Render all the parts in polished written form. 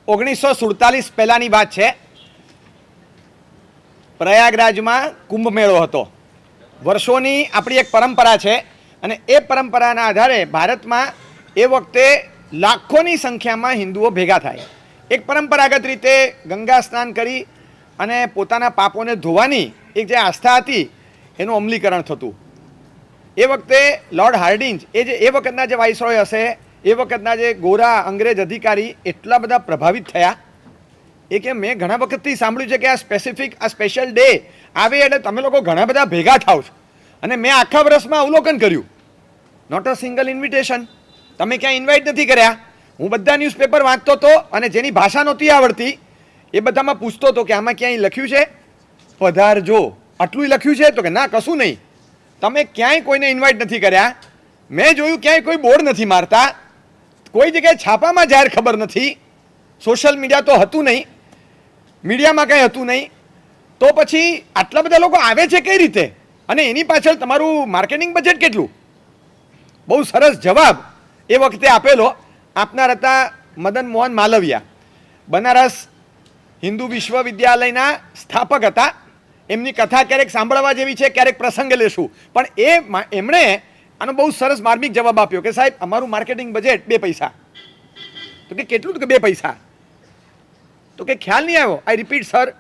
1947 પહેલાંની વાત છે. પ્રયાગરાજમાં કુંભ મેળો હતો. વર્ષોની આપણી એક પરંપરા છે અને એ પરંપરાના આધારે ભારતમાં એ વખતે લાખોની સંખ્યામાં હિન્દુઓ ભેગા થાય. એક પરંપરાગત રીતે ગંગા સ્નાન કરી અને પોતાના પાપોને ધોવાની એક જે આસ્થા હતી એનું અમલીકરણ થતું. એ વખતે લોર્ડ હાર્ડિંજ એ વખતના જે વાઇસરોય હશે, એ વખતના જે ગોરા અંગ્રેજ અધિકારી એટલા બધા પ્રભાવિત થયા એ કે મેં ઘણા વખતથી સાંભળ્યું છે કે આ સ્પેશિયલ ડે આવે એટલે તમે લોકો ઘણા બધા ભેગા થાવ છો અને મેં આખા વર્ષમાં અવલોકન કર્યું, નોટ અ સિંગલ ઇન્વિટેશન. તમે ક્યાંય ઇન્વાઇટ નથી કર્યા. હું બધા ન્યૂઝપેપર વાંચતો હતો અને જેની ભાષા નહોતી આવડતી એ બધામાં પૂછતો હતો કે આમાં ક્યાંય લખ્યું છે પધારજો, આટલું લખ્યું છે? તો કે ના, કશું નહીં. તમે ક્યાંય કોઈને ઇન્વાઇટ નથી કર્યા. મેં જોયું ક્યાંય કોઈ બોર્ડ નથી મારતા, કોઈ જગ્યાએ છાપામાં જાહેર ખબર નથી, સોશિયલ મીડિયા તો હતું નહીં, મીડિયામાં કંઈ હતું નહીં. તો પછી આટલા બધા લોકો આવે છે કઈ રીતે અને એની પાછળ તમારું માર્કેટિંગ બજેટ કેટલું? બહુ સરસ જવાબ એ વખતે આપેલો આપનાર હતા મદન મોહન માલવિયા. બનારસ હિન્દુ વિશ્વવિદ્યાલયના સ્થાપક હતા. એમની કથા ક્યારેક સાંભળવા જેવી છે, ક્યારેક પ્રસંગે લેશું, પણ એમણે આનો બહુ સરસ માર્મિક જવાબ આપ્યો કે સાહેબ અમારું માર્કેટિંગ બજેટ 2 પૈસા. તો કે કેટલું? તો કે 2 પૈસા. તો કે ખ્યાલ નહીં આવ્યો. આઈ રિપીટ સર,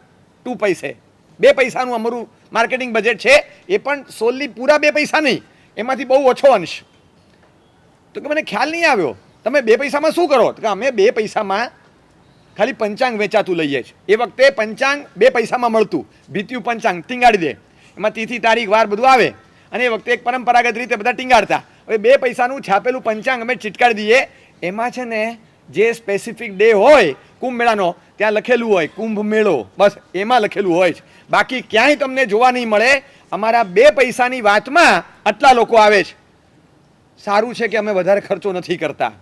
2 પૈસે. 2 પૈસાનું અમારું માર્કેટિંગ બજેટ છે, એ પણ સોલી પૂરા 2 પૈસા નહીં, એમાંથી બહુ ઓછો અંશ. તો કે મને ખ્યાલ નહીં આવ્યો, તમે 2 પૈસામાં શું કરો? તો કે અમે 2 પૈસામાં ખાલી પંચાંગ વેચાતું લઈએ છીએ. એ વખતે પંચાંગ 2 પૈસામાં મળતું, ભીત્યું પંચાંગ ટીંગાડી દે, એમાં તિથિ તારીખ વાર બધું આવે અને એ વખતે એક પરંપરાગત રીતે બધા ટીંગાડતા. હવે 2 પૈસાનું છાપેલું પંચાંગ અમે ચીટકાડી દઈએ. એમાં છે ને જે સ્પેસિફિક ડે હોય કુંભ મેળાનો ત્યાં લખેલું હોય કુંભ મેળો, બસ એમાં લખેલું હોય છે. બાકી ક્યાંય તમને જોવા નહીં મળે અમારા 2 પૈસાની વાતમાં આટલા લોકો આવે છે. સારું છે કે અમે વધારે ખર્ચો નથી કરતા.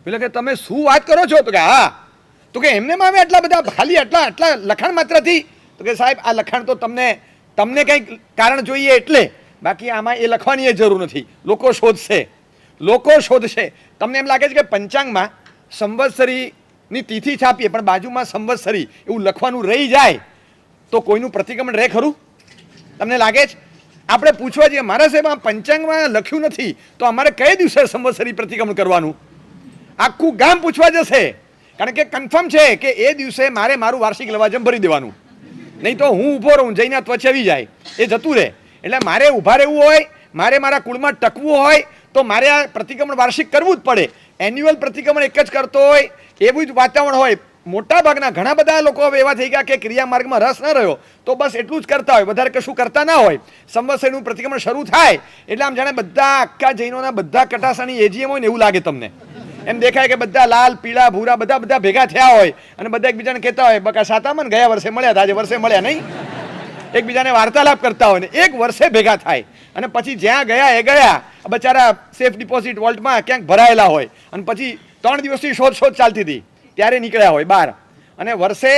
એટલે કે તમે શું વાત કરો છો? તો કે હા. તો કે એમને આવે આટલા બધા ખાલી આટલા લખાણ માત્રથી? તો કે સાહેબ આ લખાણ તો તમને કંઈક કારણ જોઈએ એટલે, બાકી આમાં એ લખવાની એ જરૂર નથી. લોકો શોધશે. તમને એમ લાગે છે કે પંચાંગમાં સંવત્સરીની તિથિ છાપીએ પણ બાજુમાં સંવત્સરી એવું લખવાનું રહી જાય તો કોઈનું પ્રતિક્રમણ રહે ખરું? તમને લાગે છે? આપણે પૂછવા જઈએ મારા સાહેબ આ પંચાંગમાં લખ્યું નથી તો અમારે કઈ દિવસે સંવત્સરી પ્રતિક્રમણ કરવાનું? આખું ગામ પૂછવા જશે, કારણ કે કન્ફર્મ છે કે એ દિવસે મારે મારું વાર્ષિક લવાજમ ભરી દેવાનું, નહીં તો હું ઊભો રહું જઈને ત્વચે આવી જાય, એ જતું રહે. એટલે મારે ઊભા રહેવું હોય, મારે મારા કુળમાં ટકવું હોય તો મારે આ પ્રતિક્રમણ વાર્ષિક કરવું જ પડે. એન્યુઅલ પ્રતિક્રમણ એક જ કરતો હોય એવું જ વાતાવરણ હોય. મોટા ભાગના ઘણા બધા લોકો હવે એવા થઈ ગયા કે ક્રિયા માર્ગમાં રસ ન રહ્યો તો બસ એટલું જ કરતા હોય, વધારે કશું કરતા ના હોય. સંવત્સરનું પ્રતિક્રમણ શરૂ થાય એટલે આમ જાણે બધા આખા જૈનોના બધા કટાસાની એજીએમ હોય ને એવું લાગે તમને. એમ દેખાય કે બધા લાલ પીળા ભૂરા બધા ભેગા થયા હોય અને બધા એકબીજાને કહેતા હોય બકા સાતામાં ગયા વર્ષે મળ્યા, આજે વર્ષે મળ્યા નહીં, એકબીજાને વાર્તાલાપ કરતા હોય ને 1 વર્ષે ભેગા થાય અને પછી જ્યાં ગયા એ ગયા, બચારા સેફ ડિપોઝિટ વોલ્ટમાં ક્યાંક ભરાયેલા હોય અને પછી 3 દિવસથી શોધ ચાલતી હતી ત્યારે નીકળ્યા હોય બહાર અને વર્ષે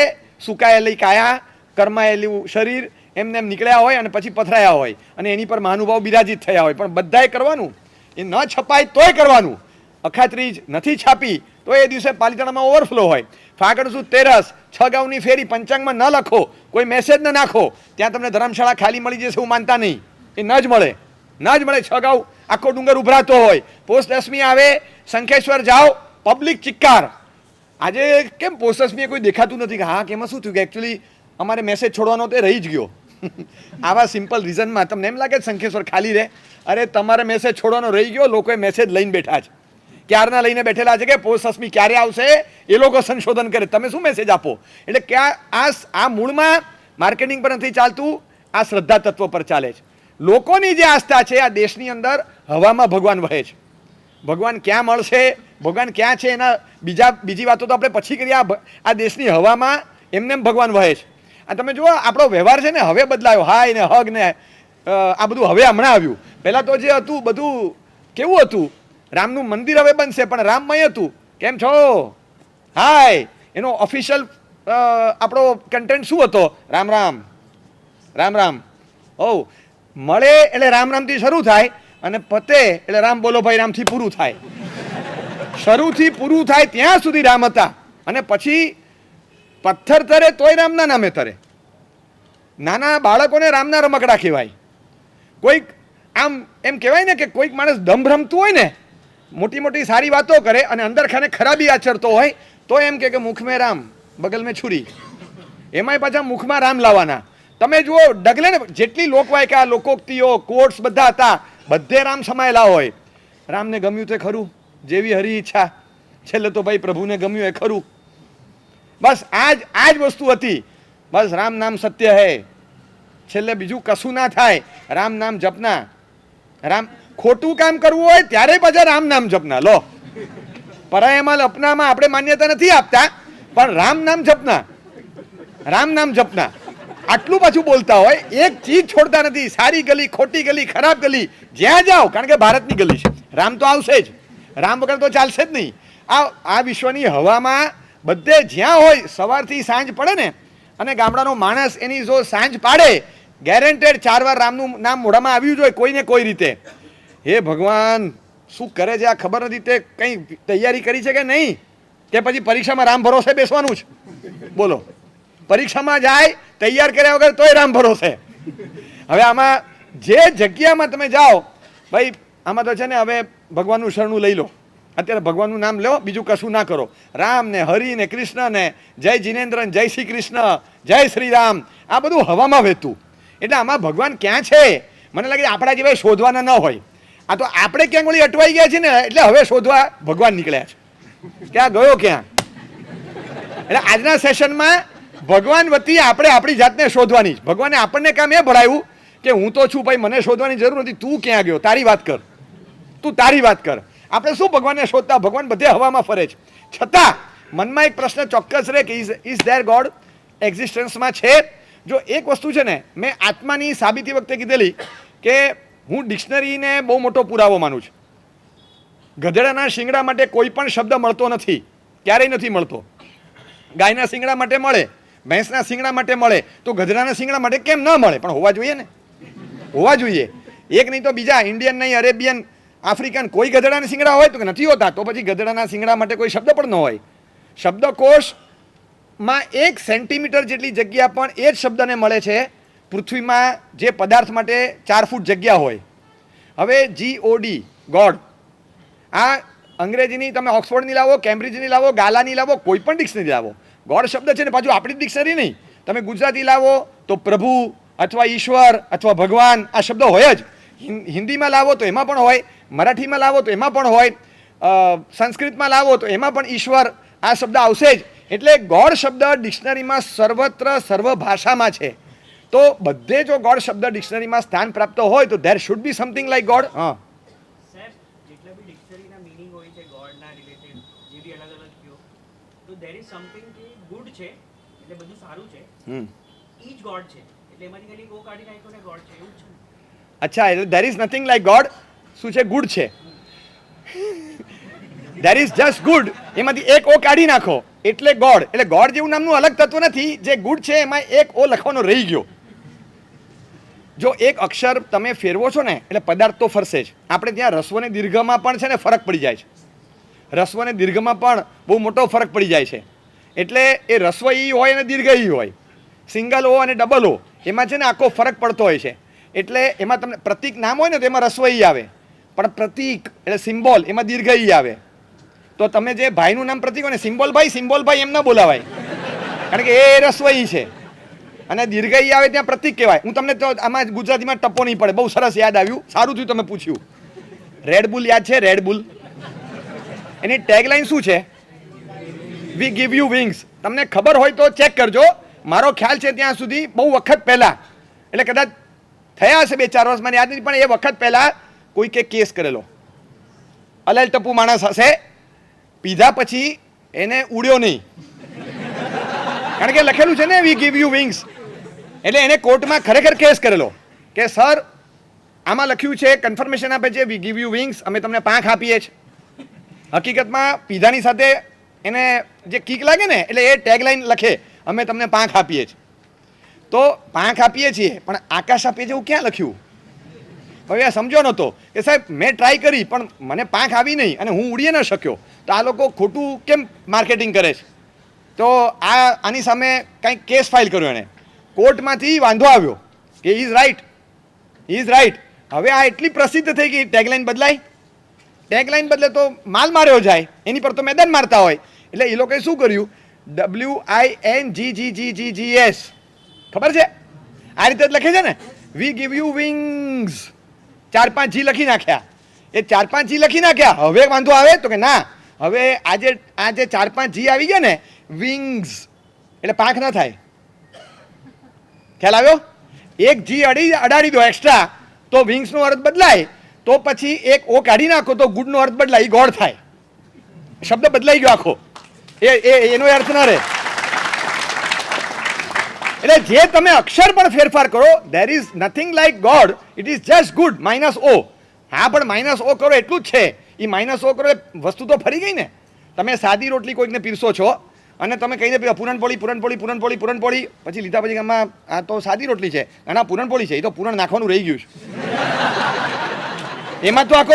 સુકાયેલી કાયા કરમાયેલું શરીર એમને એમ નીકળ્યા હોય અને પછી પથરાયા હોય અને એની પર મહાનુભાવ બિરાજિત થયા હોય. પણ બધાએ કરવાનું, એ ન છપાય તોય કરવાનું. અખાત્રીજ નથી છાપી તો એ દિવસે પાલિતાણામાં ઓવરફ્લો હોય. ફાગણ સુદ તેરસ 6 ગાઉની ફેરી પંચાંગમાં ન લખો, કોઈ મેસેજ ન નાખો, ત્યાં તમને ધર્મશાળા ખાલી મળી જશે એવું માનતા નહીં. એ ન જ મળે. 6 ગાઉ આખો ડુંગર ઉભરાતો હોય, પોસ્ટ 10મી આવે, શંખેશ્વર જાઓ, પબ્લિક ચિક્કાર. આજે કેમ પોસ્ટ 10મીએ કોઈ દેખાતું નથી કે હા કેમાં શું થયું કે એકચ્યુઅલી અમારે મેસેજ છોડવાનો તે રહી જ ગયો. આવા સિમ્પલ રીઝનમાં તમને એમ લાગે શંખેશ્વર ખાલી રહે? અરે તમારે મેસેજ છોડવાનો રહી ગયો, લોકોએ મેસેજ લઈને બેઠા છે, ક્યારના લઈને બેઠેલા છે કે પોસ્ટ 10મી ક્યારે આવશે એ લોકો સંશોધન કરે, તમે શું મેસેજ આપો? એટલે ક્યાં આ મૂળમાં માર્કેટિંગ પર નથી ચાલતું, આ શ્રદ્ધા તત્વ પર ચાલે છે. લોકોની જે આસ્થા છે આ દેશની અંદર હવામાં ભગવાન વહે છે. ભગવાન ક્યાં મળશે, ભગવાન ક્યાં છે એના બીજી વાતો તો આપણે પછી કરીએ. આ દેશની હવામાં એમને ભગવાન વહે છે. આ તમે જુઓ આપણો વ્યવહાર છે ને હવે બદલાયો, હાય ને હગ ને આ બધું હવે હમણાં આવ્યું. પહેલાં તો જે હતું બધું કેવું હતું, રામનું મંદિર હવે બનશે પણ રામમય હતું, કેમ છો હાય, એનો ઓફિશિયલ આપણો કન્ટેન્ટ શું હતો? રામ રામ રામ રામ. ઓ મળે એટલે રામ રામથી શરૂ થાય અને પતે એટલે રામ બોલો ભાઈ રામથી પૂરું થાય. શરૂથી પૂરું થાય ત્યાં સુધી રામ હતા. અને પછી પથ્થર તરે તોય રામના નામે તરે. નાના બાળકોને રામના રમકડા કહેવાય. કોઈક આમ એમ કહેવાય ને કે કોઈક માણસ દમ રમતું હોય ને, મોટી મોટી સારી વાતો કરે અને અંદર ખાને ખરાબી આચરતો હોય તો એમ કે મુખ મેં રામ બગલ મેં છુરી. એમાંય પાછા મુખમાં રામ લાવવાના. તમે જુઓ ડગલે ને જેટલી લોકવાયકા લોકોક્તિઓ કોર્ટ્સ બધા હતા બધે રામ સમાયેલા હોય. રામને ગમ્યું તે ખરું, જેવી હરી ઈચ્છા, છેલ્લે તો ભાઈ પ્રભુને ગમ્યું એ ખરું. બસ આ જ વસ્તુ હતી. બસ રામ નામ સત્ય હૈ, છેલ્લે બીજું કશું ના થાય. રામ નામ જપના. રામ ખોટું કામ કરવું હોય ત્યારે પાછા રામ નામ જપના. લો, પરાયામાં અપનામાં આપણે માન્યતા નથી આપતા, પણ રામ નામ જપના, રામ નામ જપના આટલું પાછું બોલતા હોય. એક ચીજ છોડતા નથી. સારી ગલી, ખોટી ગલી, ખરાબ ગલી, જ્યાં જાઓ, કારણ કે ભારતની ગલી છે, રામ તો આવશે જ. રામ વગર તો ચાલશે જ નહીં. આ વિશ્વની હવામાં બધે જ્યાં હોય સવારથી સાંજ પડે ને, અને ગામડાનો માણસ એની જો સાંજ પાડે, ગેરંટેડ 4 વાર રામનું નામ મોઢામાં આવ્યું જોઈએ કોઈને કોઈ રીતે. હે ભગવાન, શું કરે છે આ ખબર નથી. તે કંઈ તૈયારી કરી છે કે નહીં, કે પછી પરીક્ષામાં રામ ભરોસે બેસવાનું જ? બોલો, પરીક્ષામાં જાય તૈયાર કર્યા વગર તોય રામ ભરોસે. હવે આમાં જે જગ્યામાં તમે જાઓ, ભાઈ આમાં તો છે ને, હવે ભગવાનનું શરણું લઈ લો. અત્યારે ભગવાનનું નામ લો, બીજું કશું ના કરો. રામ ને હરિ ને કૃષ્ણ ને જય જિનેન્દ્ર ને જય શ્રી કૃષ્ણ, જય શ્રી રામ, આ બધું હવામાં વહેતું. એટલે આમાં ભગવાન ક્યાં છે? મને લાગે આપણા જેવા શોધવાના ન હોય. આ તો આપણે ક્યાંક વળી અટવાઈ ગયા છે ને, એટલે હવે શોધવા ભગવાન નીકળ્યા છે. ક્યાં ગયો ક્યાં? એટલે આજના સેશનમાં ભગવાન વતી આપણે આપણી જાતને શોધવાની જ. ભગવાને આપણને કામ એ ભરાયું કે હું તો છું ભાઈ, મને શોધવાની જરૂર નથી. તું ક્યાં ગયો? તારી વાત કર, તું તારી વાત કર. આપણે શું ભગવાનને શોધતા? ભગવાન બધે હવામાં ફરે છે. છતાં મનમાં એક પ્રશ્ન ચોક્કસ રહે કે ઇઝ ધેર ગોડ? એક્ઝિસ્ટન્સમાં છે? જો એક વસ્તુ છે ને, મેં આત્માની સાબિતી વખતે કીધેલી કે હું ડિક્શનરીને બહુ મોટો પુરાવો માનું છું. ગધેડાના શિંગડા માટે કોઈ પણ શબ્દ મળતો નથી, ક્યારેય નથી મળતો. ગાયના શિંગડા માટે મળે, ભેંસના શિંગડા માટે મળે, તો ગધેડાના શિંગડા માટે કેમ ન મળે? પણ હોવા જોઈએ ને, હોવા જોઈએ. એક નહીં તો બીજા, ઇન્ડિયન નહીં, અરેબિયન, આફ્રિકન, કોઈ ગધેડાના શિંગડા હોય તો નથી હોતા. તો પછી ગધેડાના શિંગડા માટે કોઈ શબ્દ પણ ન હોય. શબ્દકોશમાં 1 સેન્ટીમીટર જેટલી જગ્યા પણ એ જ શબ્દને મળે છે. પૃથ્વીમાં જે પદાર્થ માટે 4 ફૂટ જગ્યા હોય. હવે GOD, ગોડ, આ અંગ્રેજીની તમે ઓક્સફોર્ડની લાવો, કેમ્બ્રિજની લાવો, ગાલાની લાવો, કોઈ પણ ડિક્શનરી લાવો, ગોડ શબ્દ છે ને, પાછું આપણી ડિક્શનરી નહીં. તમે ગુજરાતી લાવો તો પ્રભુ અથવા ઈશ્વર અથવા ભગવાન આ શબ્દ હોય જ. હિન્દીમાં લાવો તો એમાં પણ હોય, મરાઠીમાં લાવો તો એમાં પણ હોય, સંસ્કૃતમાં લાવો તો એમાં પણ ઈશ્વર આ શબ્દ આવશે જ. એટલે ગોડ શબ્દ ડિક્શનરીમાં સર્વત્ર સર્વ ભાષામાં છે. તો બધે જો ગોડ શબ્દ ડિક્શનરીમાં સ્થાન પ્રાપ્ત હોય તો there should be something like God. હા, જેટલા બી ડિક્શનરીના મીનિંગ હોય છે ગોડના રિલેટેડ, જે બી અલગ અલગ કયો, તો ધેર ઇઝ સમથિંગ કે ગુડ છે એટલે બધું સારું છે, ઈ જ ગોડ છે એટલે એમાંથી ખાલી ઓ કાઢી નાખ્યો ને ગોડ છે, એવું જ છે. અચ્છા, એટલે there is nothing like God. શું છે? ગુડ છે. There is just good. એમાંથી એક ઓ કાઢી નાખો એટલે ગોડ. એટલે ગોડ જેવું નામનું અલગ તત્વ નથી. જે ગુડ છે એમાં એક ઓ લખવાનો રહી ગયો. જો એક અક્ષર તમે ફેરવો છો ને એટલે પદાર્થ તો ફરશે જ. આપણે ત્યાં રસ્વ અને દીર્ઘમાં પણ છે ને ફરક પડી જાય છે. રસ્વ અને દીર્ઘમાં પણ બહુ મોટો ફરક પડી જાય છે. એટલે એ રસ્વ ઈ હોય અને દીર્ઘ ઈ હોય, સિંગલ ઓ અને ડબલ ઓ, એમાં છે ને આખો ફરક પડતો હોય છે. એટલે એમાં તમને પ્રતીક નામ હોય ને તો એમાં રસ્વ ઈ આવે, પણ પ્રતીક એટલે સિમ્બોલ એમાં દીર્ઘ ઈ આવે. તો તમે જે ભાઈનું નામ પ્રતીક હોય ને, સિમ્બોલ ભાઈ એમ ન બોલાવાય, કારણ કે એ રસ્વ ઈ છે. અને દીર્ઘઈ આવે ત્યાં પ્રતીક કહેવાય. હું તમને તો આમાં ગુજરાતીમાં ટપ્પો નહીં પડે. બહુ સરસ યાદ આવ્યું, સારું થયું તમે પૂછ્યું. રેડબુલ યાદ છે? રેડબુલ, એની ટેગલાઇન શું છે? We give you wings. તમને ખબર હોય તો ચેક કરજો. મારો ખ્યાલ છે ત્યાં સુધી બહુ વખત પહેલાં, એટલે કદાચ થયા હશે 2-4 વર્ષ, મને યાદ નથી, પણ એ વખત પહેલાં કોઈકે કેસ કરેલો. અલેલ ટપ્પુ માણસ હશે, પીધા પછી એને ઉડ્યો નહીં, કારણ કે લખેલું છે ને વી ગીવ યુ વિંગ્સ. એટલે એને કોર્ટમાં ખરેખર કેસ કરેલો કે સર આમાં લખ્યું છે, કન્ફર્મેશન આપે છે, વી ગીવ યુ વિંગ્સ, અમે તમને પાંખ આપીએ છીએ. હકીકતમાં પીધાની સાથે એને જે કિક લાગે ને એટલે એ ટેગલાઇન લખે, અમે તમને પાંખ આપીએ છીએ. તો પાંખ આપીએ છીએ પણ આકાશ આપીએ છીએ એવું ક્યાં લખ્યું? હવે આ સમજો નહોતો કે સાહેબ મેં ટ્રાય કરી પણ મને પાંખ આવી નહીં અને હું ઉડી ન શક્યો, તો આ લોકો ખોટું કેમ માર્કેટિંગ કરે છે? તો આની સામે કંઈક કેસ ફાઇલ કર્યો એણે, કોર્ટમાંથી વાંધો આવ્યો કે ઇઝ રાઇટ. હવે આ એટલી પ્રસિદ્ધ થઈ ગઈ, ટેગલાઇન બદલાય, ટેગલાઇન બદલે તો માલ માર્યો જાય, એની પર તો મેદાન મારતા હોય. એટલે એ લોકોએ શું કર્યું, WINGGGGGS, ખબર છે આ રીતે જ લખે છે ને, we give you wings, 4-5 G લખી નાખ્યા. એ 4-5 G લખી નાખ્યા. હવે વાંધો આવે તો કે ના, હવે આજે 4-5 G આવી ગયા ને, વિંગ્સ એટલે પાંખ ન થાય. ખ્યાલ આવ્યો? એક G અડાડી દો એક્સ્ટ્રા તો વિંગ્સનો અર્થ બદલાય, તો પછી એક ઓ કાઢી નાખો તો ગુડનો અર્થ બદલાય, એ ગોડ થાય. શબ્દ બદલાઈ ગયો આખો, એનો અર્થ ન રહે. એટલે જે તમે અક્ષર પણ ફેરફાર કરો, there is nothing like God, it is just good -O. હા, પણ -O કરો એટલું જ છે. એ -O કરો એ વસ્તુ તો ફરી ગઈ ને. તમે સાદી રોટલી કોઈકને પીરસો છો અને તમે કહીને પૂરણપોળી પછી લીધા પછી આમાં આ તો સાદી રોટલી છે અને આ પૂરણપોળી છે, એ તો પૂરણ નાખવાનું રહી ગયું છે. એમાં તો આખો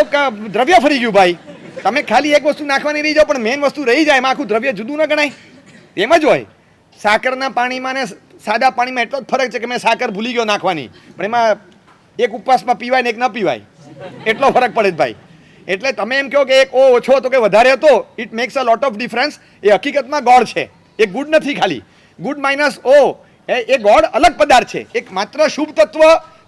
દ્રવ્ય ફરી ગયું ભાઈ. તમે ખાલી એક વસ્તુ નાખવાની રહી જાઓ પણ મેઇન વસ્તુ રહી જાય, એમાં આખું દ્રવ્ય જુદું ન ગણાય. એમ જ હોય સાકરના પાણીમાં ને સાદા પાણીમાં એટલો જ ફરક છે કે મેં સાકર ભૂલી ગયો નાખવાની, પણ એમાં એક ઉપવાસમાં પીવાય ને એક ન પીવાય, એટલો ફરક પડે જ ભાઈ. એટલે તમે એમ કહો કે એક ઓ ઓછો હતો કે વધારે હતો, it makes a lot of difference. એ હકીકતમાં ગોડ છે, એ ગુડ નથી. ખાલી ગુડ -O એ ગોડ અલગ પદાર્થ છે. એક માત્ર શુભ તત્વ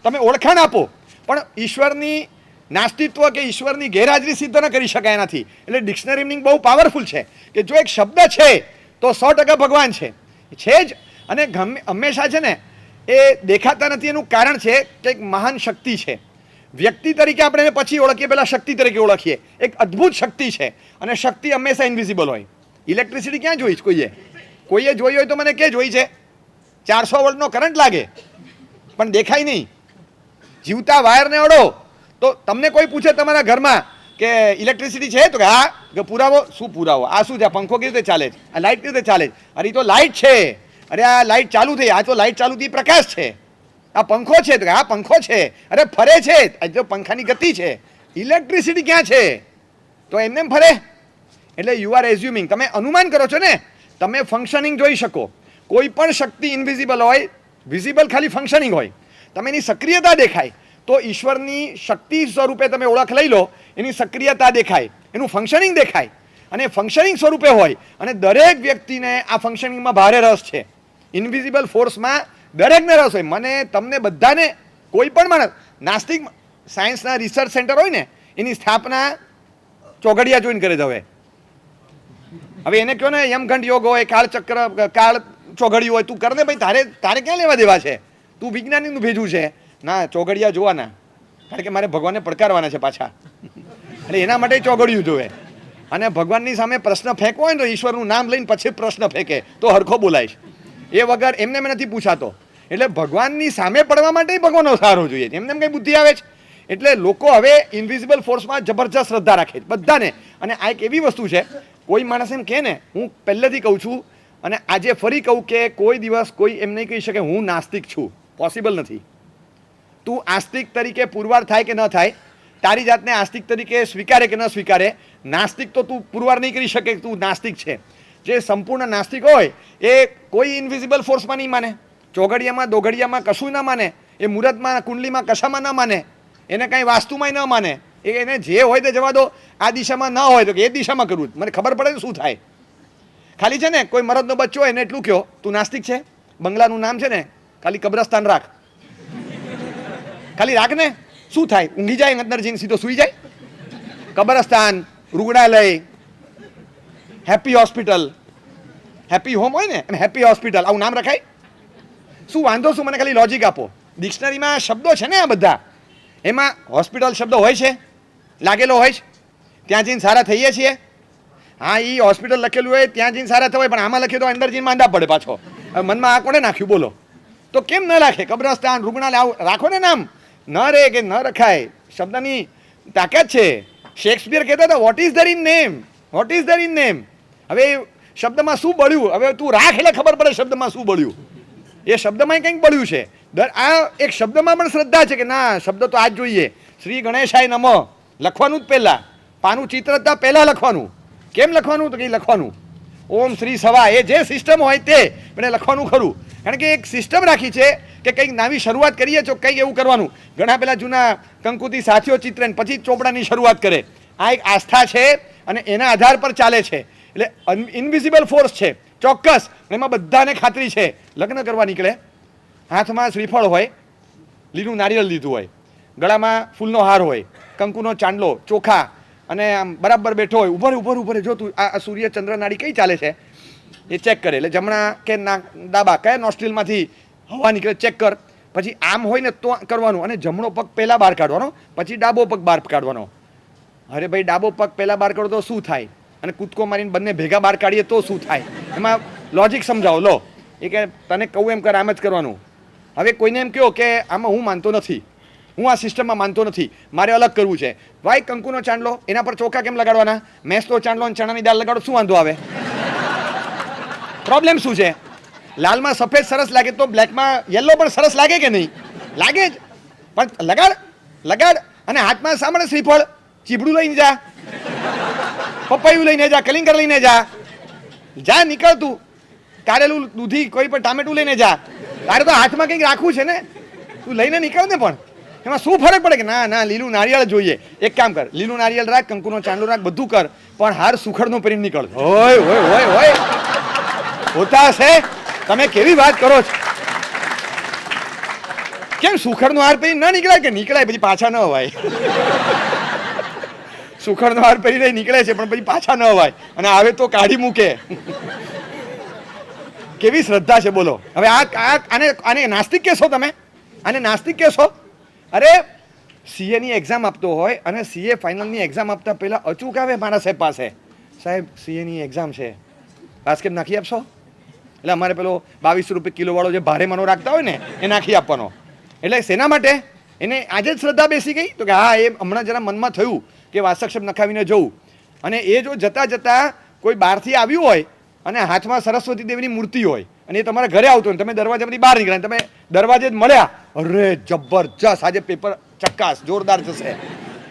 તમે ઓળખાણ આપો, પણ ઈશ્વરની નાસ્તિત્વ કે ઈશ્વરની ગેરહાજરી સિદ્ધ ન કરી શકાય એનાથી. એટલે ડિક્શનરી મિનિંગ બહુ પાવરફુલ છે કે જો એક શબ્દ છે તો 100% ભગવાન છે જ. અને હંમેશા છે ને એ દેખાતા નથી, એનું કારણ છે કે એક મહાન શક્તિ છે. વ્યક્તિ તરીકે આપણે એને પછી ઓળખીએ, પહેલાં શક્તિ તરીકે ઓળખીએ. એક અદ્ભુત શક્તિ છે અને શક્તિ હંમેશા ઇન્વિઝિબલ હોય. ઇલેક્ટ્રિસિટી ક્યાં જોઈ છે કોઈએ જોઈ હોય તો મને કે જોઈ છે? 400 વોલ્ટનો કરંટ લાગે પણ દેખાય નહીં. જીવતા વાયરને અડો તો તમને કોઈ પૂછે તમારા ઘરમાં કે ઇલેક્ટ્રિસિટી છે તો કે હા, કે પુરાવો? શું પુરાવો? આ શું છે? પંખો કેવી રીતે ચાલે છે? આ લાઇટ કેવી રીતે ચાલે છે? અરે એ તો લાઇટ છે. અરે આ લાઇટ ચાલુ થઈ, આ તો લાઇટ ચાલુ થઈ પ્રકાશ છે. આ પંખો છે તો આ પંખો છે. અરે ફરે છે, આ તો પંખાની ગતિ છે. ઇલેક્ટ્રિસિટી ક્યાં છે? તો એમને ફરે. એટલે યુ આર એઝ્યુમિંગ, તમે અનુમાન કરો છો ને. તમે ફંક્શનિંગ જોઈ શકો. કોઈ પણ શક્તિ ઇનવિઝિબલ હોય, વિઝિબલ ખાલી ફંક્શનિંગ હોય. તમે એની સક્રિયતા દેખાય તો ઈશ્વરની શક્તિ સ્વરૂપે તમે ઓળખ લઈ લો, એની સક્રિયતા દેખાય, એનું ફંક્શનિંગ દેખાય અને ફંક્શનિંગ સ્વરૂપે હોય. અને દરેક વ્યક્તિને આ ફંક્શનિંગમાં ભારે રસ છે. ઇનવિઝિબલ ફોર્સમાં દરેકને રસ હોય. મને, તમને, બધાને. કોઈ પણ માણસ, નાસ્તિક સાયન્સના રિસર્ચ સેન્ટર હોય ને, એની સ્થાપના ચોઘડિયા જોઈને કરે છે. હવે એને કહો ને યમઘંટ યોગ હોય, કાળચક્ર, કાળ ચોઘડિયું હોય, તું કર ને ભાઈ, તારે ક્યાં લેવા દેવા છે? તું વિજ્ઞાનીનું ભેજું છે. ના, ચોઘડિયા જોવાના, કારણ કે મારે ભગવાનને પડકારવાના છે પાછા. એટલે એના માટે ચોઘડિયું જોવે. અને ભગવાનની સામે પ્રશ્ન ફેંકવો હોય ને તો ઈશ્વરનું નામ લઈને પછી પ્રશ્ન ફેંકે તો હરખો બોલાય છે. એ વગર એમને મેં નથી પૂછાતો. એટલે ભગવાનની સામે પડવા માટે ભગવાનનો સહારો જોઈએ. એમને કંઈ બુદ્ધિ આવે છે? એટલે લોકો હવે ઇનવિઝિબલ ફોર્સમાં જબરજસ્ત શ્રદ્ધા રાખે છે બધાને. અને આ એક એવી વસ્તુ છે, કોઈ માણસ એમ કહે ને, હું પહેલેથી કહું છું અને આજે ફરી કહું કે કોઈ દિવસ કોઈ એમ નહીં કહી શકે હું નાસ્તિક છું. પોસિબલ નથી. તું આસ્તિક તરીકે પુરવાર થાય કે ન થાય, તારી જાતને આસ્તિક તરીકે સ્વીકારે કે ન સ્વીકારે, નાસ્તિક તો તું પુરવાર નહીં કરી શકે કે તું નાસ્તિક છે. જે સંપૂર્ણ નાસ્તિક હોય એ કોઈ ઇનવિઝિબલ ફોર્સમાં નહીં માને, ચોઘડિયામાં દોઘડિયામાં કશું ના માને, એ મુહૂર્તમાં કુંડલીમાં કશામાં ન માને, એને કાંઈ વાસ્તુમાંય ન માને. એને જે હોય તે જવા દો. આ દિશામાં ન હોય તો કે એ દિશામાં કરવું, મને ખબર પડે શું થાય. ખાલી છે ને કોઈ મરદનો બચ્ચો હોય એને એટલું કહો તું નાસ્તિક છે, બંગલાનું નામ છે ને ખાલી કબ્રસ્તાન રાખ, ખાલી રાખ ને, શું થાય? ઊંઘી જાય, અંદર જઈને સીધો સૂઈ જાય. કબ્રસ્તાન, રૂગણાલય, હેપી હોસ્પિટલ, હેપી હોમ હોય ને એમ હેપી હોસ્પિટલ, આવું નામ રખાય? શું વાંધો શું? મને ખાલી લોજિક આપો. ડિક્શનરીમાં શબ્દો છે ને આ બધા, એમાં હોસ્પિટલ શબ્દ હોય છે, લાગેલો હોય છે. ત્યાં જઈને સારા થઈએ છીએ. હા, એ હોસ્પિટલ લખેલું હોય ત્યાં જઈને સારા થવાય, પણ આમાં લખ્યું તો અંદર જઈને માંદા પડે પાછો. મનમાં આ કોને નાખ્યું બોલો? તો કેમ ન રાખે? કબ્રસ્તાન, રૂગણાલય, આવું રાખો ને નામ. ન રહે કે ન રખાય, શબ્દની તાકાત છે. શેક્સપિયર કહેતા હતા what is there in name, what is there in name. હવે શબ્દમાં શું બળ્યું? હવે તું રાખ એટલે ખબર પડે શબ્દમાં શું બળ્યું. એ શબ્દમાં કંઈક બળ્યું છે. આ એક શબ્દમાં પણ શ્રદ્ધા છે કે ના, શબ્દ તો આ જ જોઈએ. શ્રી ગણેશાય નમઃ લખવાનું જ પહેલાં, પાનું ચિત્રતા પહેલાં લખવાનું. કેમ લખવાનું? તો કંઈ લખવાનું. ઓમ શ્રી સવા, એ જે સિસ્ટમ હોય તે મને લખવાનું ખરું. કારણ કે એક સિસ્ટમ રાખી છે કે કંઈક નવી શરૂઆત કરીએ છો કંઈક એવું કરવાનું. ઘણા પેલા જૂના કંકુતી સાથીઓ ચિત્રે પછી ચોપડાની શરૂઆત કરે. આ એક આસ્થા છે અને એના આધાર પર ચાલે છે. એટલે ઇનવિઝિબલ ફોર્સ છે ચોક્કસ. એમાં બધાને ખાતરી છે. લગ્ન કરવા નીકળે, હાથમાં શ્રીફળ હોય, લીલું નારિયેળ લીધું હોય, ગળામાં ફૂલનો હાર હોય, કંકુનો ચાંદલો, ચોખા, અને આમ બરાબર બેઠો હોય. ઉભર જો તું આ સૂર્ય ચંદ્ર નાડી કઈ ચાલે છે એ ચેક કરે. એટલે જમણા કે ડાબા કયા નોસ્ટ્રીલમાંથી હવા નીકળે ચેક કર. પછી આમ હોય ને તો કરવાનું, અને જમણો પગ પહેલાં બહાર કાઢવાનો, પછી ડાબો પગ બહાર કાઢવાનો. અરે ભાઈ, ડાબો પગ પહેલાં બહાર કાઢો તો શું થાય, અને કૂદકો મારીને બંને ભેગા બહાર કાઢીએ તો શું થાય? એમાં લોજિક સમજાવો. લો, એ કે તને કહું એમ કર, આમ જ કરવાનું. હવે કોઈને એમ કહો કે આમાં હું માનતો નથી, હું આ સિસ્ટમમાં માનતો નથી, મારે અલગ કરવું છે. ભાઈ, કંકુનો ચાંદલો એના પર ચોખા કેમ લગાડવાના? મેસનો ચાંદલો અને ચણાની દાળ લગાડો, શું વાંધો આવે? પ્રોબ્લેમ શું છે? લાલમાં સફેદ સરસ લાગે તો બ્લેકમાં યલો પણ સરસ લાગે કે નહીં? લાગે જ. પણ લગાડ. અને હાથમાં સાંભળે શ્રીફળ, ચીબડું લઈને જા, પપૈયું લઈને જા, કલિંગર લઈને જા નીકળ તું. કારેલું, દૂધી, કોઈ પણ ટામેટું લઈને જા. તારે તો હાથમાં કંઈક રાખવું છે ને, તું લઈને નીકળ ને. પણ એમાં શું ફરક પડે કે ના લીલું નારિયેળ જોઈએ? એક કામ કર, લીલું નારિયેળ રાખ, કંકુનો ચાંદલો રાખ, બધું કર, પણ હાર સુખડનો પહેરીને નીકળ. હોય હોતા હશે. તમે કેવી વાત કરો છો? કેમ સુખડનો હાર પહેરી ન નીકળાય? કે નીકળાય પછી પાછા ન અવાય. સુખડનો હાર પહેરીને નીકળે છે પણ પછી પાછા ન અવાય, અને આવે તો કાઢી મૂકે. કેવી શ્રદ્ધા છે બોલો. હવે આને નાસ્તિક કહેશો તમે? આને નાસ્તિક કહેશો? અરે, સીએની એક્ઝામ આપતો હોય અને સીએ ફાઇનલની એક્ઝામ આપતા પહેલાં અચૂક આવે મારા સાહેબ પાસે, સાહેબ સીએની એક્ઝામ છે, બાસ્કેટ નાખી આપશો? એટલે અમારે પેલો 22 રૂપિયા કિલોવાળો જે ભારે મનો રાખતા હોય ને એ નાખી આપવાનો. એટલે શેના માટે? એને આજે જ શ્રદ્ધા બેસી ગઈ તો કે હા, એ હમણાં જરા મનમાં થયું કે વાસક્ષેપ નખાવીને જવું. અને એ જો જતાં કોઈ બહારથી આવ્યું હોય અને હાથમાં સરસ્વતી દેવીની મૂર્તિ હોય અને એ તમારા ઘરે આવતો હોય, તમે દરવાજામાંથી બહાર નીકળ્યા, તમે દરવાજે જ મળ્યા, અરે જબરજસ્ત, આજે પેપર ચક્કાસ જોરદાર જશે,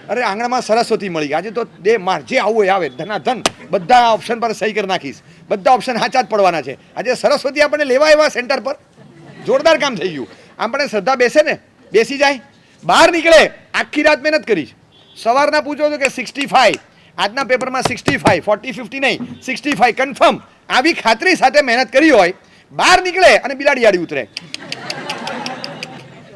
અરે આંગણામાં સરસ્વતી મળી, આજે તો દે માર, જે આવું હોય આવે, ધનાધન, બધા ઓપ્શન પર સહી કરી નાખીશ, બધા ઓપ્શન સાચા જ પડવાના છે. આજે સરસ્વતી આપણને લેવા આવ્યા સેન્ટર પર, જોરદાર કામ થઈ ગયું. આપણે શ્રદ્ધા બેસે ને, બેસી જાય, બહાર નીકળે, આખી રાત મહેનત કરી, સવારના પૂછો તો કે 65, આજના પેપરમાં 65, 40 50 નહીં, 65 કન્ફર્મ, આવી ખાતરી સાથે મહેનત કરી હોય, બહાર નીકળે અને બિલાડી આડી ઉતરે,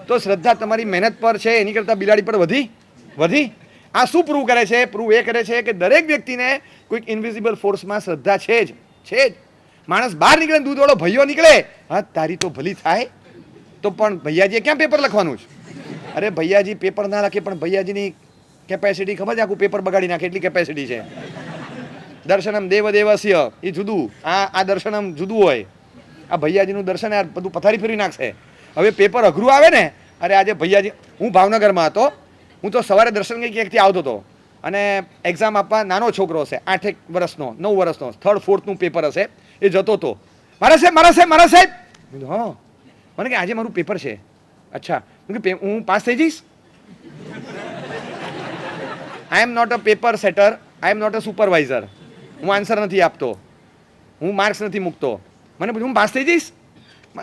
તો શ્રદ્ધા તમારી મહેનત પર છે એની કરતાં બિલાડી પર વધી. આ શું પ્રૂવ કરે છે? પ્રૂવ એ કરે છે કે દરેક વ્યક્તિને કોઈક ઇનવિઝિબલ ફોર્સમાં શ્રદ્ધા છે જ. માણસ બહાર નીકળે, દૂધવાળો ભૈયો નીકળે, હા તારી તો ભલી થાય, તો પણ ભૈયાજીએ ક્યાં પેપર લખવાનું છે? અરે ભૈયાજી પેપર ના લખે, પણ ભૈયાજીની કેપેસિટી ખબર છે? આખું પેપર બગાડી નાખે એટલી કેપેસિટી છે. દર્શનમ દેવદેવસ્ય એ જુદું, આ દર્શનમ જુદું હોય. આ ભૈયાજીનું દર્શન યાર બધું પથારી ફેરવી નાખશે. હવે પેપર અઘરું આવે ને, અરે આજે ભૈયાજી, હું ભાવનગરમાં હતો, હું તો સવારે દર્શન ક્યાંકથી આવતો હતો અને એક્ઝામ આપવા નાનો છોકરો હશે, 8 વર્ષનો 9 વર્ષનો, 3rd 4thનું પેપર હશે, એ જતો હતો, મારા સાહેબ. હા, મને કે આજે મારું પેપર છે. અચ્છા, હું પાસ થઈ જઈશ? I am not a paper setter, I am not a supervisor. હું આન્સર નથી આપતો, હું માર્ક્સ નથી મૂકતો. મને પૂછ્યું હું પાસ થઈ જઈશ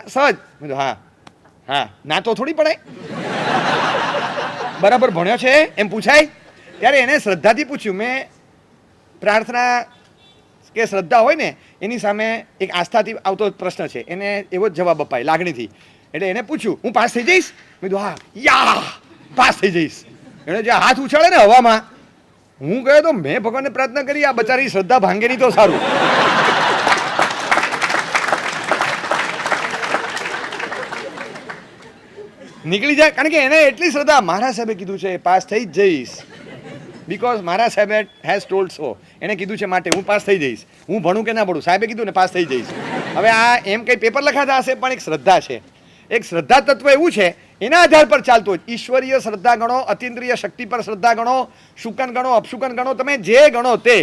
સહજ? હા, ના તો થોડી પડાય. બરાબર ભણ્યો છે એમ પૂછાય? ત્યારે એને શ્રદ્ધાથી પૂછ્યું મેં. પ્રાર્થના કે શ્રદ્ધા હોય ને એની સામે એક આસ્થાથી આવતો પ્રશ્ન છે, એને એવો જ જવાબ અપાય લાગણીથી. એટલે એને પૂછ્યું હું પાસ થઈ જઈશ? મેં કીધું હા, પાસ થઈ જઈશ. એણે જે હાથ ઉછાળે ને હવામાં, હું ગયો તો મેં ભગવાનને પ્રાર્થના કરી, આ બચારી શ્રદ્ધા ભાંગે નહીં તો સારું. નીકળી જાય, કારણ કે એને એટલી શ્રદ્ધા, મારા સાહેબે કીધું છે પાસ થઈ જ જઈશ, બીકોઝ મારા સાહેબે હેઝ ટોલ્ડ સો, એને કીધું છે માટે હું પાસ થઈ જઈશ. હું ભણું કે ના ભણું, સાહેબે કીધું ને પાસ થઈ જઈશ. હવે આ એમ કંઈ પેપર લખાતા હશે, પણ એક શ્રદ્ધા છે, એક શ્રદ્ધા તત્વ એવું છે એના આધાર પર ચાલતો હોય. ઈશ્વરીય શ્રદ્ધા ગણો, અતિન્દ્રિય શક્તિ પર શ્રદ્ધા ગણો, શુકન ગણો, અપશુકન ગણો, તમે જે ગણો તે,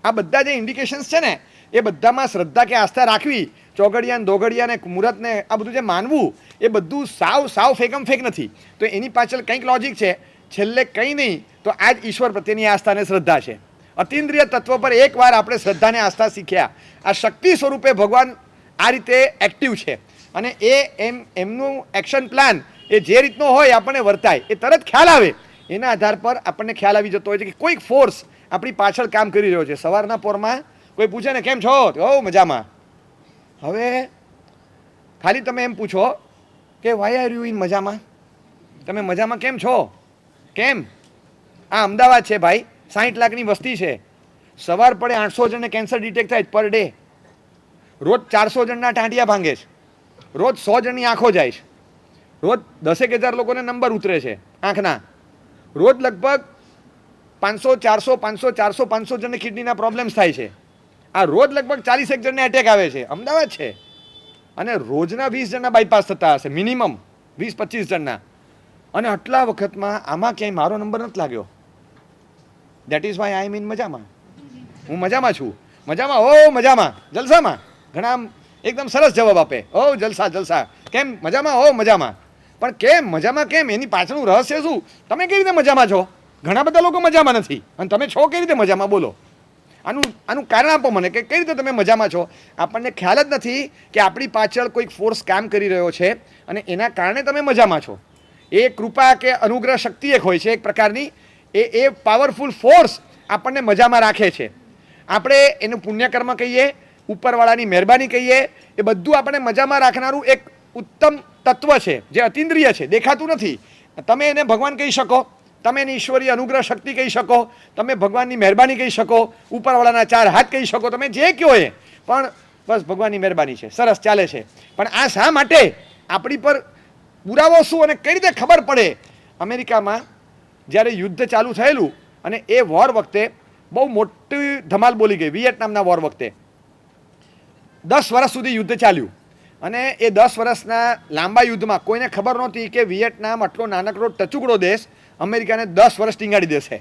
આ બધા જે ઇન્ડિકેશન્સ છે ને એ બધામાં શ્રદ્ધા કે આસ્થા રાખવી, ચોગડિયા દોગડિયા ને મુહૂર્તને આ બધું જે માનવું, એ બધું સાવ ફેકમ ફેક નથી. તો એની પાછળ કંઈક લોજિક છે, છેલ્લે કંઈ નહીં તો આ જ ઈશ્વર પ્રત્યેની આસ્થા અને શ્રદ્ધા છે. અતિન્દ્રિય તત્વ પર એકવાર આપણે શ્રદ્ધાને આસ્થા શીખ્યા, આ શક્તિ સ્વરૂપે ભગવાન આ રીતે એક્ટિવ છે અને એમનું એક્શન પ્લાન એ જે રીતનો હોય આપણને વર્તાય એ તરત ખ્યાલ આવે, એના આધાર પર આપણને ખ્યાલ આવી જતો હોય છે કે કોઈક ફોર્સ આપણી પાછળ કામ કરી રહ્યો છે. સવારના પોરમાં કોઈ પૂછે ને કેમ છો, તો મજામાં. હવે ખાલી તમે એમ પૂછો કે વાય આર યુ ઇન મજામાં, તમે મજામાં કેમ છો, કેમ? આ અમદાવાદ છે ભાઈ, 60 લાખની વસ્તી છે, સવાર પડે 800 જણને કેન્સર ડિટેક્ટ થાય પર ડે, રોજ 400 જણના ટાંટિયા ભાંગે છે, રોજ 100 જણની આંખો જાય છે, રોજ 10,000 લોકોને નંબર ઉતરે છે આંખના, રોજ લગભગ 500 જણને કિડનીના પ્રોબ્લેમ્સ થાય છે, આ રોજ લગભગ 40 જણને એટેક આવે છે. અમદાવાદ છે અને રોજના 20 જણના બાયપાસ થતા હશે મિનિમમ, 20-25 જણના, અને આટલા વખતમાં આમાં ક્યાંય મારો નંબર નથી લાગ્યો. That is why I am in મજામાં. હું મજામાં છું. મજામાં? ઓ મજામાં, જલસામાં. ઘણા આમ એકદમ સરસ જવાબ આપે, ઓ જલસા જલસા. કેમ મજામાં? ઓ મજામાં. પણ કેમ મજામાં, કેમ? એની પાછળનું રહસ્ય શું? તમે કેવી રીતે મજામાં છો? ઘણા બધા લોકો મજામાં નથી અને તમે છો કેવી રીતે મજામાં, બોલો? આનું કારણ આપો મને કે કઈ રીતે તમે મજામાં છો. આપણને ખ્યાલ જ નથી કે આપણી પાછળ કોઈક ફોર્સ કામ કરી રહ્યો છે અને એના કારણે તમે મજામાં છો. એ કૃપા કે અનુગ્રહ શક્તિ એક હોય છે એક પ્રકારની, એ પાવરફુલ ફોર્સ આપણને મજામાં રાખે છે. આપણે એનું પુણ્યકર્મ કહીએ, ઉપરવાળાની મહેરબાની કહીએ, એ બધું આપણે મજામાં રાખનારું એક ઉત્તમ તત્વ છે જે અતિન્દ્રિય છે, દેખાતું નથી. તમે એને ભગવાન કહી શકો, તમે એની ઈશ્વરીય અનુગ્રહ શક્તિ કહી શકો, તમે ભગવાનની મહેરબાની કહી શકો, ઉપરવાળાના 4 હાથ કહી શકો, તમે જે કહો એ, પણ બસ ભગવાનની મહેરબાની છે, સરસ ચાલે છે. પણ આ શા માટે આપણી પર પુરાવો શું અને કઈ રીતે ખબર પડે? અમેરિકામાં જ્યારે યુદ્ધ ચાલુ થયેલું અને એ વોર વખતે બહુ મોટી ધમાલ બોલી ગઈ, વિયેટનામના વોર વખતે 10 વર્ષ સુધી યુદ્ધ ચાલ્યું અને એ 10 વર્ષના લાંબા યુદ્ધમાં કોઈને ખબર નહોતી કે વિયેટનામ આટલો નાનકડો ટચુકડો દેશ અમેરિકાને 10 વર્ષ ટીંગાડી દેશે.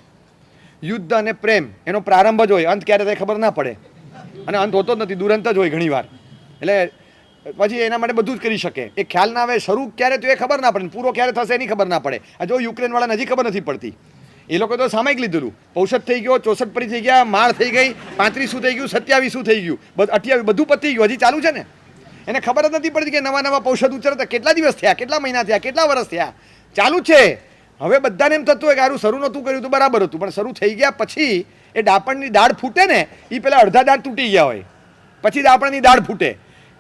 યુદ્ધ અને પ્રેમ એનો પ્રારંભ જ હોય, અંત ક્યારે થાય ખબર ના પડે, અને અંત હોતો જ નથી, દુરંત જ હોય ઘણીવાર. એટલે પછી એના માટે બધું જ કરી શકે, એ ખ્યાલ ના આવે શરૂ ક્યારે તો એ ખબર ના પડે, પૂરો ક્યારે થશે એની ખબર ના પડે. આ જો યુક્રેનવાળાને હજી ખબર નથી પડતી, એ લોકો તો સામાયિક લીધેલું, 65 થઈ ગયો, 64 પરી થઈ ગયા, માળ થઈ ગઈ, 35 થઈ ગયું, 27 થઈ ગયું, 28 બધું પતી ગયું, હજી ચાલુ છે ને. એને ખબર જ નથી પડતી કે નવા પૌષધ ઉચ્ચરતા કેટલા દિવસ થયા, કેટલા મહિના થયા, કેટલા વર્ષ થયા, ચાલુ છે. હવે બધાને એમ થતું હોય કે સારું શરૂ નહોતું કર્યું તો બરાબર હતું, પણ શરૂ થઈ ગયા પછી એ ડાપણની દાળ ફૂટે ને, એ પેલા અડધા દાળ તૂટી ગયા હોય, પછી ડાપણની દાળ ફૂટે.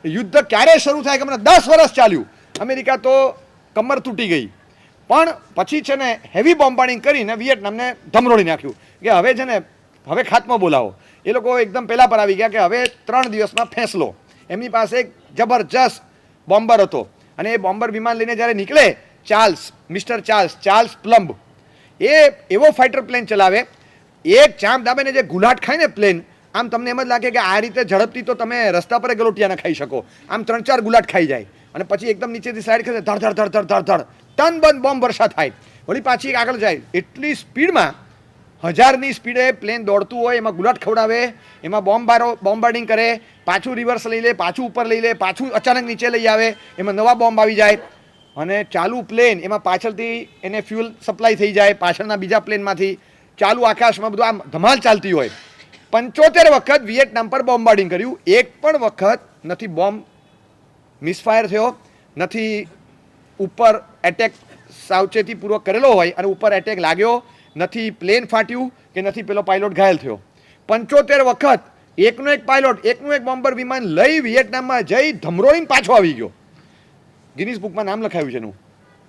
યુદ્ધ ક્યારે શરૂ થાય કે મને 10 વર્ષ ચાલ્યું, અમેરિકા તો કમર તૂટી ગઈ, પણ પછી છે ને હેવી બોમ્બાર્ડિંગ કરીને વિયેટનામને ધમરોળી નાખ્યું કે હવે છે ને હવે ખાત્મો બોલાવો. એ લોકો એકદમ પહેલાં પર આવી ગયા કે હવે 3 દિવસમાં ફેંસલો. એમની પાસે એક જબરજસ્ત બોમ્બર હતો અને એ બોમ્બર વિમાન લઈને જ્યારે નીકળે, ચાર્લ્સ પ્લમ્બ, એ એવો ફાઇટર પ્લેન ચલાવે, એક ચાંપ દાબેને જે ગુલાટ ખાય ને પ્લેન, આમ તમને એમ જ લાગે કે આ રીતે ઝડપથી તો તમે રસ્તા પર ગલોટિયા ના ખાઈ શકો, આમ 3-4 ગુલાટ ખાઈ જાય અને પછી એકદમ નીચેથી સાઈડ કરે, ધડ ધડ ધડ ધડ ધડ ટન બંધ બોમ્બ વર્ષા થાય, વળી પાછી આગળ જાય. એટલી સ્પીડમાં 1000ની સ્પીડે પ્લેન દોડતું હોય, એમાં ગુલાટ ખવડાવે, એમાં બોમ્બાર્ડિંગ કરે, પાછું રિવર્સ લઈ લે, પાછું ઉપર લઈ લે, પાછું અચાનક નીચે લઈ આવે, એમાં નવા બોમ્બ આવી જાય અને ચાલુ પ્લેન એમાં પાછળથી એને ફ્યુઅલ સપ્લાય થઈ જાય પાછળના બીજા પ્લેનમાંથી, ચાલુ આકાશમાં બધું આમ ધમાલ ચાલતી હોય. 75 વખત વિયેટનામ પર બોમ્બાર્ડિંગ કર્યું, એક પણ વખત નથી બોમ્બ મિસફાયર થયો, નથી ઉપર એટેક સાવચેતીપૂર્વક કરેલો હોય અને ઉપર એટેક લાગ્યો, નથી પ્લેન ફાટ્યું કે નથી પેલો પાયલોટ ઘાયલ થયો. 75 વખત એકનો એક પાયલોટ એકનું એક બોમ્બર વિમાન લઈ વિયેટનામમાં જઈ ધમરોળીને પાછો આવી ગયો. ગિનીસ બુકમાં નામ લખાયું છે એનું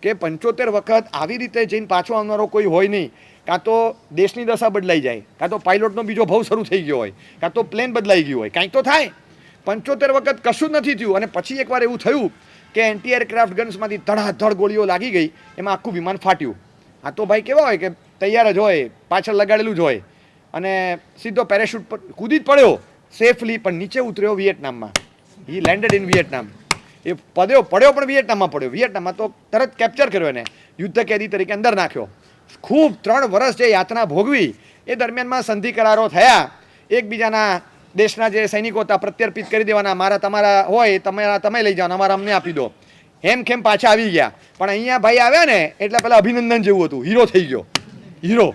કે 75 વખત આવી રીતે જઈને પાછો આવનારો કોઈ હોય નહીં. કાં તો દેશની દશા બદલાઈ જાય, કાં તો પાયલોટનો બીજો ભાવ શરૂ થઈ ગયો હોય, કાં તો પ્લેન બદલાઈ ગયું હોય, કાંઈક તો થાય. 75 વખત કશું જ નથી થયું અને પછી એકવાર એવું થયું કે એન્ટી એરક્રાફ્ટ ગન્સમાંથી ધડાધડ ગોળીઓ લાગી ગઈ, એમાં આખું વિમાન ફાટ્યું. આ તો ભાઈ કેવા હોય કે તૈયાર જ હોય, પાછળ લગાડેલું જ હોય અને સીધો પેરાશૂટ પર કૂદી જ પડ્યો સેફલી, પણ નીચે ઉતર્યો વિયેટનામમાં. હી લેન્ડેડ ઇન વિયેટનામ. એ પડ્યો પણ વિયેટનામમાં પડ્યો. વિયેટનામમાં તો તરત કેપ્ચર કર્યો એને, યુદ્ધ કેદી તરીકે અંદર નાખ્યો. ખૂબ 3 વર્ષ જે યાતના ભોગવી, એ દરમિયાનમાં સંધિ કરારો થયા, એકબીજાના દેશના જે સૈનિકો હતા પ્રત્યર્પિત કરી દેવાના, મારા તમારા હોય તમે લઈ જાઓ, અમારા અમને આપી દો, હેમ ખેમ પાછા આવી ગયા. પણ અહીંયા ભાઈ આવ્યા ને એટલે પેલા અભિનંદન જેવું હતું, હીરો થઈ ગયો, હીરો.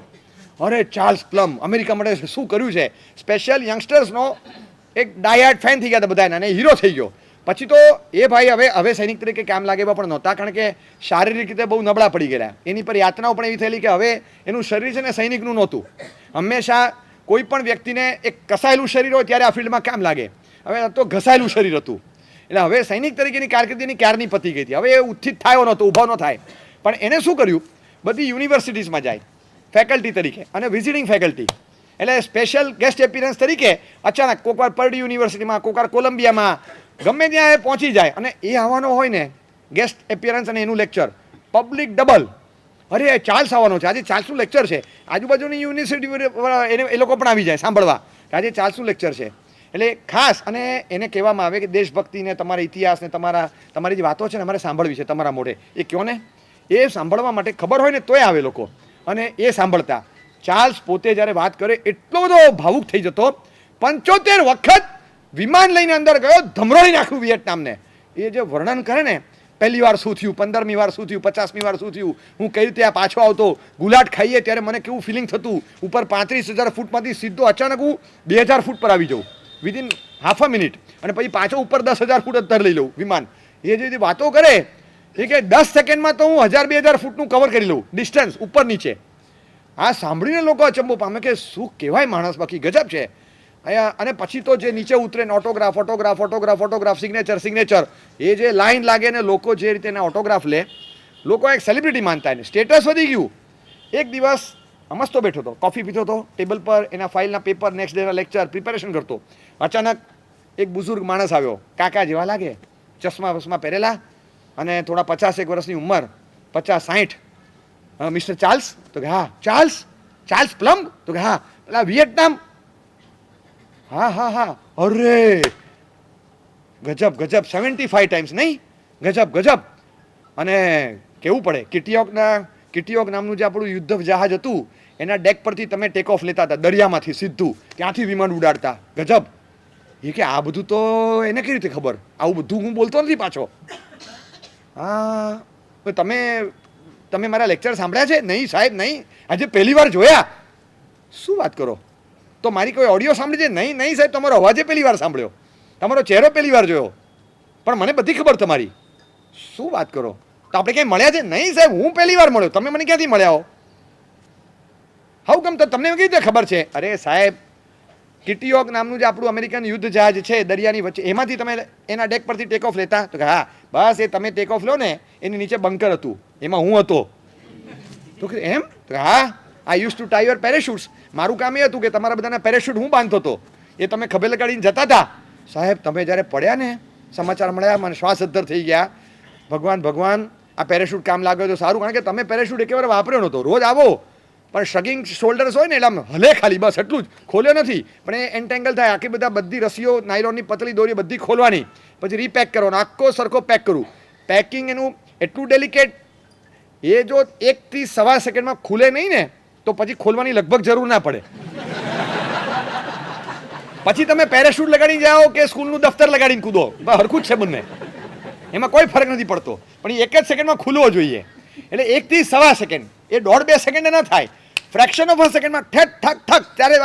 અરે ચાર્લ્સ પ્લમ અમેરિકા માટે શું કર્યું છે, સ્પેશિયલ યંગસ્ટર્સનો એક ડાયહાર્ડ ફેન થઈ ગયા હતા બધા, અને હીરો થઈ ગયો. પછી તો એ ભાઈ હવે સૈનિક તરીકે કામ લાગે એવા પણ નહોતા, કારણ કે શારીરિક રીતે બહુ નબળા પડી ગયેલા. એની પર યાતનાઓ પણ એવી થયેલી કે હવે એનું શરીર છે ને સૈનિકનું નહોતું. હંમેશા કોઈ પણ વ્યક્તિને એક કસાયેલું શરીર હોય ત્યારે આ ફિલ્ડમાં કામ લાગે. હવે તો ઘસાયેલું શરીર હતું, એટલે હવે સૈનિક તરીકેની કારકિર્દીની ક્યારની પતી ગઈ હતી. હવે એ ઉત્થિત થયો નહોતો, ઊભો ન થાય. પણ એને શું કર્યું, બધી યુનિવર્સિટીઝમાં જાય ફેકલ્ટી તરીકે અને વિઝિટિંગ ફેકલ્ટી, એટલે સ્પેશિયલ ગેસ્ટ એપિયરન્સ તરીકે અચાનક કોકવાર પર્ડી યુનિવર્સિટીમાં, કોકવાર કોલંબિયામાં, ગમે ત્યાં એ પહોંચી જાય. અને એ આવવાનો હોય ને ગેસ્ટ એપિયરન્સ અને એનું લેક્ચર, પબ્લિક ડબલ. અરે ચાર્લ્સ આવવાનો છે, આજે ચાર્લ્સનું લેક્ચર છે. આજુબાજુની યુનિવર્સિટી એ લોકો પણ આવી જાય સાંભળવા કે આજે ચાર્લ્સનું લેક્ચર છે. એટલે ખાસ અને એને કહેવામાં આવે કે દેશભક્તિને, તમારા ઇતિહાસને, તમારી જે વાતો છે ને અમારે સાંભળવી છે તમારા મોઢે, એ કહો ને. એ સાંભળવા માટે ખબર હોય ને તોય આવે લોકો, અને એ સાંભળતા. ચાર્લ્સ પોતે જ્યારે વાત કરે એટલો બધો ભાવુક થઈ જતો. 75 વખત વિમાન લઈને અંદર ગયો, ધમરોળી નાખ્યું વિયેટનામને. એ જે વર્ણન કરે ને, પહેલી વાર શું થયું, 15મી વાર શું થયું, 50મી વાર શું થયું, હું કઈ રીતે આ પાછો આવતો, ગુલાટ ખાઈએ ત્યારે મને કેવું ફિલિંગ થતું, ઉપર 35,000 ફૂટમાંથી સીધો અચાનક હું 2,000 ફૂટ પર આવી જાઉં વિધિન હાફ અ મિનિટ, અને પછી પાછો ઉપર 10,000 ફૂટ અંતર લઈ લઉં વિમાન. એ જે વાતો કરે એ કે 10 સેકન્ડમાં તો હું 1,000-2,000 ફૂટનું કવર કરી લઉં ડિસ્ટન્સ ઉપર નીચે. આ સાંભળીને લોકો અચંબો પામે કે શું કહેવાય માણસ, બાકી ગજબ છે. અને પછી તો જે નીચે ઉતરે ને ઓટોગ્રાફ, સિગ્નેચર, એ જે લાઈન લાગે ને લોકો જે રીતે એના ઓટોગ્રાફ લે, લોકો એક સેલિબ્રિટી માનતા એને, સ્ટેટસ વધી ગયું. એક દિવસ મસ્તો બેઠો હતો, કોફી પીતો હતો ટેબલ પર, એના ફાઇલના પેપર, નેક્સ્ટ ડેના લેક્ચર પ્રિપેરેશન કરતો. અચાનક એક બુઝુર્ગ માણસ આવ્યો, કાકા જેવા લાગે, ચશ્મા વસમા પહેરેલા અને થોડા 50 વર્ષની ઉંમર, 50-60. Mister Charles? તો કે હા. Charles plum? તો કે હા. પેલા વિયેટનામ? હા. અરે ગજબ 75 ટાઈમ્સ નહીં, ગજબ. અને કેવું પડે, કિટીયોક નામનું જે આપણું યુદ્ધ જહાજ હતું એના ડેક પરથી તમે ટેક ઓફ લેતા હતા, દરિયામાંથી સીધું ત્યાંથી વિમાન ઉડાડતા. ગજબ. એ કે આ બધું તો એને કેવી રીતે ખબર, આવું બધું હું બોલતો નથી પાછો. હા, તમે મારા લેક્ચર સાંભળ્યા છે? નહીં સાહેબ, નહીં, આજે પહેલી વાર જોયા. શું વાત કરો, તો મારી કોઈ ઓડિયો સાંભળી છે? નહીં સાહેબ, તમારો અવાજે પહેલી વાર સાંભળ્યો, તમારો ચહેરો પહેલી વાર જોયો, પણ મને બધી ખબર તમારી. શું વાત કરો, તો આપણે ક્યાંય મળ્યા છે? નહીં સાહેબ, હું પહેલી વાર મળ્યો, તમે મને ક્યાંથી મળ્યા હો? હાઉ કમ, તો તમને કેવી રીતે ખબર છે? અરે સાહેબ, કિટીયોક નામનું જે આપણું અમેરિકન યુદ્ધ જહાજ છે દરિયાની વચ્ચે, એમાંથી તમે એના ડેક પરથી ટેક ઓફ લેતા? તો કે હા, બસ એ તમે ટેક ઓફ લો ને એની નીચે બંકર હતું, એમાં હું હતો. તો કે એમ? તો હા, I use to tie your parachutes. મારું કામ એ હતું કે તમારા બધાના પેરેશૂટ હું બાંધતો હતો, એ તમે ખભે લગાડીને જતા હતા. સાહેબ, તમે જ્યારે પડ્યા ને, સમાચાર મળ્યા, મને શ્વાસ અદ્ધર થઈ ગયા. ભગવાન, આ પેરેશૂટ કામ લાગ્યો તો સારું, કારણ કે તમે પેરેશૂટ એકેવાર વાપર્યો નહોતો. રોજ આવો પણ શગિંગ શોલ્ડર્સ હોય ને એટલે આમ હલે ખાલી, બસ એટલું જ, ખોલ્યો નથી. પણ એ એન્ટેંગલ થાય, આખી બધી રસીઓ, નાયલોનની પતલી દોરી બધી ખોલવાની, પછી રીપેક કરવાનો, આખો સરખો પેક કરું. પેકિંગ એનું એટલું ડેલિકેટ, એ જો 1 થી 1.25 સેકન્ડમાં ખુલે નહીં ને તો પછી ખોલવાની લગભગ જરૂર ના પડે. પછી તમે પેરેશૂટ લગાડીને જાઓ કે સ્કૂલનું દફતર લગાડીને કૂદો, હરખું જ છે બંને, એમાં કોઈ ફરક નથી પડતો. પણ એ 1 જ સેકન્ડમાં ખુલવો જોઈએ. એટલે 1 થી 1.25 સેકન્ડ, એ 1.5-2 સેકન્ડે ન થાય, ફ્રેક્શન ઓફ અ સેકન્ડમાં ઠક ત્યારે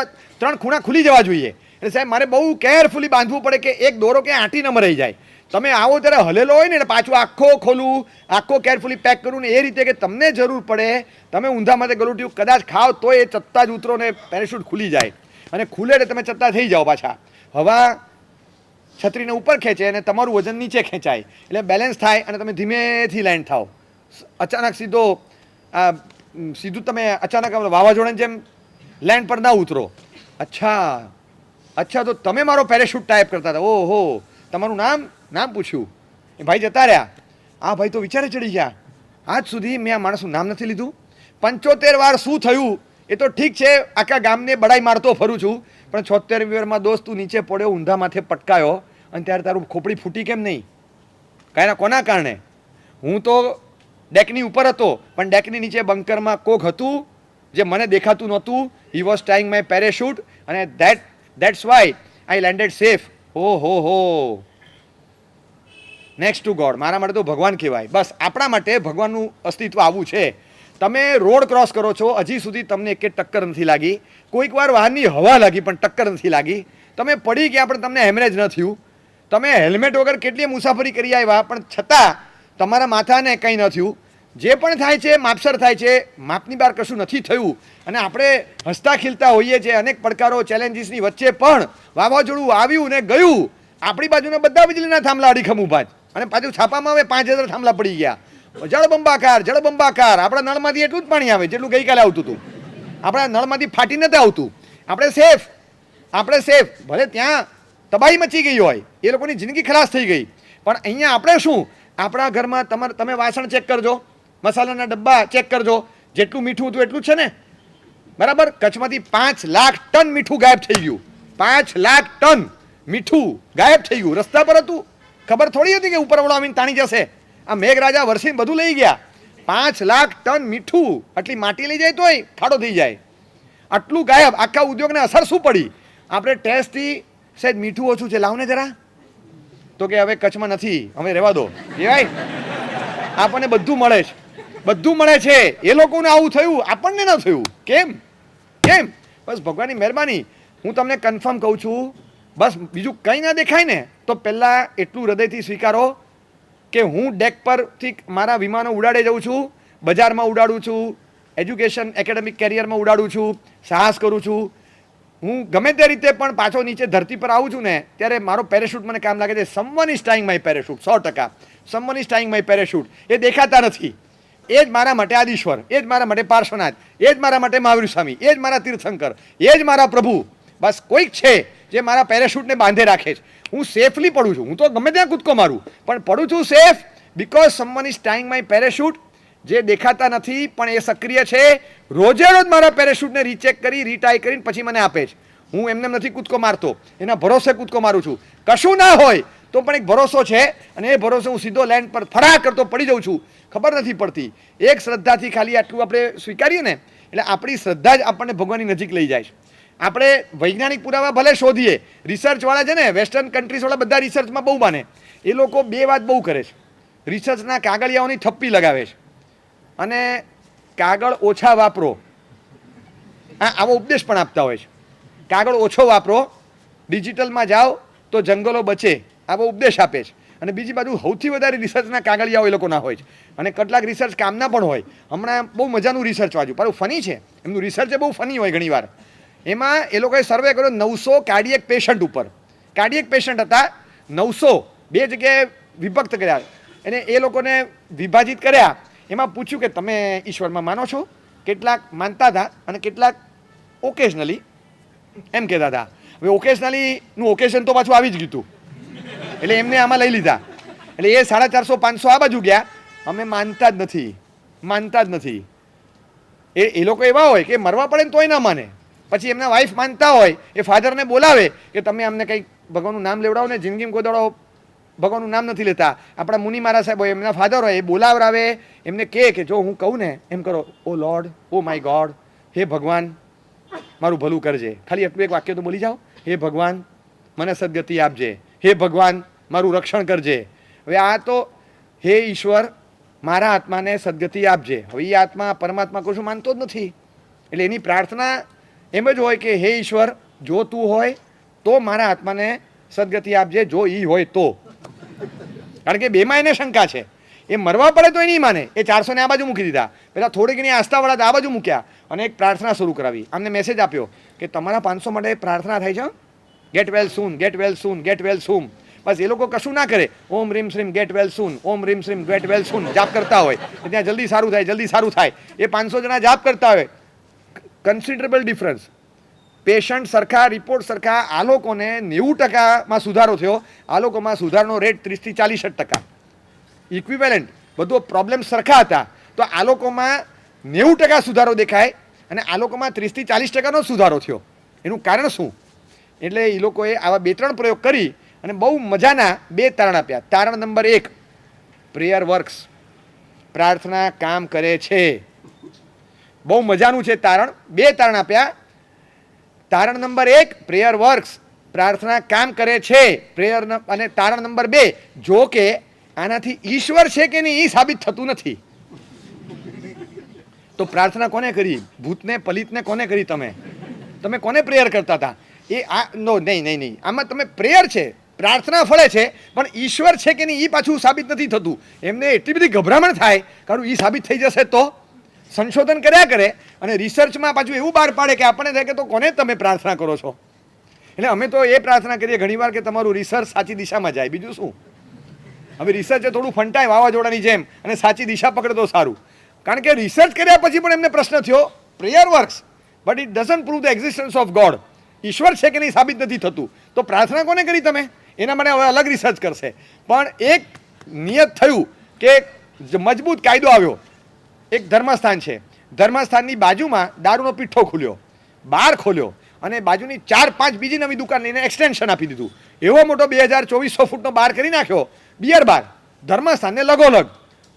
3 ખૂણા ખુલી જવા જોઈએ. એટલે સાહેબ મારે બહુ કેરફુલી બાંધવું પડે કે એક દોરો ક્યાં આંટી ન મરાઈ જાય. તમે આવો ત્યારે હલેલો હોય ને એટલે પાછું આખો ખોલું, આખો કેરફુલી પેક કરું ને, એ રીતે કે તમને જરૂર પડે, તમે ઊંધા માથે ગલુટિયું કદાચ ખાઓ તો એ ચત્તા જ ઉતરો ને પેરેશૂટ ખુલી જાય, અને ખુલે એટલે તમે ચત્તા થઈ જાઓ પાછા. હવા છત્રીને ઉપર ખેંચે અને તમારું વજન નીચે ખેંચાય, એટલે બેલેન્સ થાય અને તમે ધીમેથી લેન્ડ થાવ. અચાનક સીધું તમે અચાનક વાવાઝોડાની જેમ લેન્ડ પર ના ઉતરો. અચ્છા, તો તમે મારો પેરેશૂટ ટાઈપ કરતા હતા. ઓહો, તમારું નામ પૂછ્યું, એ ભાઈ જતા રહ્યા. આ ભાઈ તો વિચારે ચડી ગયા, આજ સુધી મેં આ માણસનું નામ નથી લીધું. 75 વાર શું થયું એ તો ઠીક છે, આખા ગામને બડાઈ મારતો ફરું છું, પણ 76મી વારમાં દોસ્ત તું નીચે પડ્યો, ઊંધા માથે પટકાયો, અને ત્યારે તારું ખોપડી ફૂટી કેમ નહીં? કોના કારણે? હું તો ડેકની ઉપર હતો, પણ ડેકની નીચે બંકરમાં કોક હતું જે મને દેખાતું નહોતું. હી વોઝ ટાઈંગ માય પેરેશૂટ, અને that's why I landed safe. ઓહો, નેક્સ્ટ ટુ ગોડ. મારા માટે તો ભગવાન કહેવાય. બસ આપણા માટે ભગવાનનું અસ્તિત્વ આવું છે. તમે રોડ ક્રોસ કરો છો, હજી સુધી તમને એક ટક્કર નથી લાગી. કોઈક વાર વાહનની હવા લાગી પણ ટક્કર નથી લાગી. તમે પડી ગયા પણ તમને હેમરેજ ન થયું. તમે હેલ્મેટ વગર કેટલી મુસાફરી કરી આવ્યા પણ છતાં તમારા માથાને કંઈ ન થયું. જે પણ થાય છે માપસર થાય છે, માપની બહાર કશું નથી થયું. અને આપણે હસતા ખીલતા હોઈએ છીએ. અનેક પડકારો ચેલેન્જીસની વચ્ચે પણ વાવાઝોડું આવ્યું ને ગયું. આપણી બાજુના બધા વીજળીના થાંભલા અડીખમ ઊભા જ. અને પાછું છાપામાં હવે 5000 થાંભલા પડી ગયા. જળબંબાકાર જળબંબાકાર. આપણા નળમાંથી એટલું જ પાણી આવે જેટલું ગઈકાલે આવતું હતું. આપણા નળમાંથી ફાટી નથી આવતું. આપણે સેફ. ભલે ત્યાં તબાહી મચી ગઈ હોય, એ લોકોની જિંદગી ખલાસ થઈ ગઈ, પણ અહીંયા આપણે શું, આપણા ઘરમાં તમે વાસણ ચેક કરજો, મસાલાના ડબ્બા ચેક કરજો, જેટલું મીઠું હતું એટલું જ છે ને, બરાબર. કચ્છમાંથી 5 લાખ ટન મીઠું ગાયબ થઈ ગયું. 5 લાખ ટન મીઠું ગાયબ થઈ ગયું. રસ્તા પર હતું, ખબર થોડી હતી કે ઉપરવાળો આવીને તાણી જશે. આ મેઘરાજા વરસીને બધું લઈ ગયા. 5 લાખ ટન મીઠું, આટલી માટી લઈ જાય તોય ખાડો થઈ જાય. આટલું ગાયબ. આખા ઉદ્યોગને અસર શું પડી? આપણે ટેસ્ટથી સાહેબ મીઠું ઓછું છે, લાવને જરા. તો કે હવે કચ્છમાં નથી, હવે રહેવા દો. ભાઈ આપણને બધું મળે છે, બધું મળે છે. એ લોકોને આવું થયું, આપણને ન થયું. કેમ? બસ ભગવાનની મહેરબાની. હું તમને કન્ફર્મ કહું છું, બસ બીજું કંઈ ના દેખાય ને તો પહેલાં એટલું હૃદયથી સ્વીકારો કે હું ડેક પરથી મારા વિમાનો ઉડાડે જાઉં છું, બજારમાં ઉડાડું છું, એજ્યુકેશન એકેડેમિક કેરિયરમાં ઉડાડું છું, સાહસ કરું છું. હું ગમે તે રીતે પણ પાછો નીચે ધરતી પર આવું છું ને ત્યારે મારો પેરેશૂટ મને કામ લાગે છે. Someone is tying my parachute. 100%. Someone is tying my parachute. એ દેખાતા નથી. એ જ મારા માટે આદિશ્વર, એ જ મારા માટે પાર્શ્વનાથ, એ જ મારા માટે મહાવીર સ્વામી, એ જ મારા તીર્થંકર, એ જ મારા પ્રભુ. બસ કોઈક છે જે મારા પેરેશૂટને બાંધે રાખે છે. હું સેફલી પડું છું. હું તો ગમે ત્યાં કૂદકો મારું પણ પડું છું safe, because someone is tying my parachute. જે દેખાતા નથી પણ એ સક્રિય છે. રોજે રોજ મારા પેરેશૂટને રીચેક કરી રીટાઈ કરીને પછી મને આપે છે. હું એમને નથી કૂદકો મારતો, એના ભરોસે કૂદકો મારું છું. કશું ના હોય તો પણ એક ભરોસો છે, અને એ ભરોસે હું સીધો લેન્ડ પર ફરાર કરતો પડી જાઉં છું. ખબર નથી પડતી. એક શ્રદ્ધાથી ખાલી આટલું આપણે સ્વીકારીએ ને એટલે આપણી શ્રદ્ધા જ આપણને ભગવાનની નજીક લઈ જાય છે. આપણે વૈજ્ઞાનિક પુરાવા ભલે શોધીએ, રિસર્ચવાળા છે ને, વેસ્ટર્ન કન્ટ્રીઝવાળા બધા રિસર્ચમાં બહુ માને. એ લોકો બે વાત બહુ કરે છે. રિસર્ચના કાગળિયાઓની થપ્પી લગાવે છે અને કાગળ ઓછા વાપરો, આવો ઉપદેશ પણ આપતા હોય છે. કાગળ ઓછો વાપરો, ડિજિટલમાં જાઓ તો જંગલો બચે, આવો ઉપદેશ આપે છે. અને બીજી બાજુ સૌથી વધારે રિસર્ચના કાગળિયાઓ એ લોકોના હોય છે. અને કેટલાક રિસર્ચ કામના પણ હોય. હમણાં બહુ મજાનું રિસર્ચ વાંચ્યું, પણ ફની છે એમનું રિસર્ચ, એ બહુ ફની હોય ઘણીવાર. એમાં એ લોકોએ સર્વે કર્યો 900 કાર્ડિયક પેશન્ટ ઉપર. કાર્ડિયક પેશન્ટ હતા 900, બે જગ્યાએ વિભક્ત કર્યા અને એ લોકોને વિભાજિત કર્યા. એમાં પૂછ્યું કે તમે ઈશ્વરમાં માનો છો? કેટલાક માનતા હતા અને કેટલાક ઓકેશનલી એમ કહેતા હતા. હવે ઓકેશનલીનું ઓકેશન તો પાછું આવી જ ગયું હતું એટલે એમને આમાં લઈ લીધા. એટલે એ 450 500 આ બાજુ ગયા. અમે માનતા જ નથી. એ લોકો એવા હોય કે મરવા પડે ને તોય ના માને. પછી એમના વાઈફ માનતા હોય, એ ફાધરને બોલાવે કે તમે અમને કંઈક ભગવાનનું નામ લેવડાવો ને, જિંદગીમાં કોઈ દાડો ભગવાનનું નામ નથી લેતા. આપણા મુનિ મહારાજ સાહેબ હોય, એમના ફાધર હોય, એ બોલાવરાવે, એમને કહે કે જો હું કહું ને એમ કરો, ઓ લોર્ડ, ઓ માય ગોડ, હે ભગવાન મારું ભલું કરજે. ખાલી એટલું એક વાક્ય તો બોલી જાઓ, હે ભગવાન મને સદગતિ આપજે, હે ભગવાન મારું રક્ષણ કરજે. હવે આ તો હે ઈશ્વર મારા આત્માને સદગતિ આપજે. હવે એ આત્મા પરમાત્મા કશું માનતો જ નથી. એટલે એની પ્રાર્થના એમ જ હોય કે હે ઈશ્વર, જો તું હોય તો મારા આત્માને સદગતિ આપજે, જો એ હોય તો. કારણ કે બેમાં એને શંકા છે. એ મરવા પડે તો એ નહીં માને. એ 400 ને આ બાજુ મૂકી દીધા. પેલા થોડી ઘણી આસ્થાવાળા આ બાજુ મૂક્યા અને એક પ્રાર્થના શરૂ કરાવી. આમને મેસેજ આપ્યો કે તમારા 500 માટે પ્રાર્થના થાય છે, ગેટ વેલ સૂન, ગેટ વેલ સૂન, ગેટ વેલ સૂન. બસ એ લોકો કશું ના કરે, ઓમ રીમ શ્રીમ ગેટ વેલ સૂન, ઓમ રીમ શ્રીમ ગેટ વેલ સૂન જાપ કરતા હોય. ત્યાં જલ્દી સારું થાય, જલ્દી સારું થાય. એ 500 જણા જાપ કરતા હોય. કન્સિડરેબલ ડિફરન્સ. પેશન્ટ સરખા, રિપોર્ટ સરખા. આ લોકોને 90%માં સુધારો થયો, આ લોકોમાં સુધારનો રેટ 30 થી 40%. ઇક્વિવેલન્ટ, બધો પ્રોબ્લેમ સરખા હતા. તો આ લોકોમાં 90% સુધારો દેખાય અને આ લોકોમાં 30 થી 40%નો સુધારો થયો. એનું કારણ શું? એટલે એ લોકોએ આવા 2-3 પ્રયોગ કરી અને બહુ મજાના 2 તારણ આપ્યા. તારણ નંબર 1, પ્રેયર વર્ક્સ, પ્રાર્થના કામ કરે છે. બહુ મજાનું છે તારણ. 2 તારણ આપ્યા. તારણ નંબર 1, પ્રેયર વર્ક્સ, પ્રાર્થના કામ કરે છે. પ્રેયર અને તારણ નંબર 2, જો કે આનાથી ઈશ્વર છે કે નહીં એ સાબિત થતું નથી. તો પ્રાર્થના કોને કરી? ભૂતને પલિતને કોને કરી? તમે કોને પ્રેયર કરતા હતા? એ આ નો નહીં, આમાં તમે પ્રેયર છે, પ્રાર્થના ફળે છે, પણ ઈશ્વર છે કે નહીં એ પાછું સાબિત નથી થતું. એમને એટલી બધી ગભરામણ થાય, કારણ એ સાબિત થઈ જશે તો સંશોધન કર્યા કરે અને રિસર્ચમાં પાછું એવું બહાર પાડે કે આપણને થાય કે તો કોને તમે પ્રાર્થના કરો છો. એટલે અમે તો એ પ્રાર્થના કરીએ ઘણીવાર કે તમારું રિસર્ચ સાચી દિશામાં જાય, બીજું શું. હવે રિસર્ચે થોડું ફંટાય વાવાઝોડાની જેમ અને સાચી દિશા પકડે તો સારું. કારણ કે રિસર્ચ કર્યા પછી પણ એમને પ્રશ્ન થયો, prayer works but it doesn't prove the existence of God. ઈશ્વર છે કે નહીં સાબિત નથી થતું, તો પ્રાર્થના કોને કરી તમે? એના માટે હવે અલગ રિસર્ચ કરશે. પણ એક નિયત થયું કે મજબૂત કાયદો આવ્યો. એક ધર્મસ્થાન છે, ધર્મસ્થાનની બાજુમાં દારૂનો પીઠ્ઠો ખુલ્યો, બાર ખોલ્યો અને બાજુની 4-5 બીજી નવી દુકાન લઈને એક્સટેન્શન આપી દીધું. એવો મોટો 2400 ફૂટનો બાર કરી નાખ્યો, બિયર બાર, ધર્મસ્થાનને લગોલગ.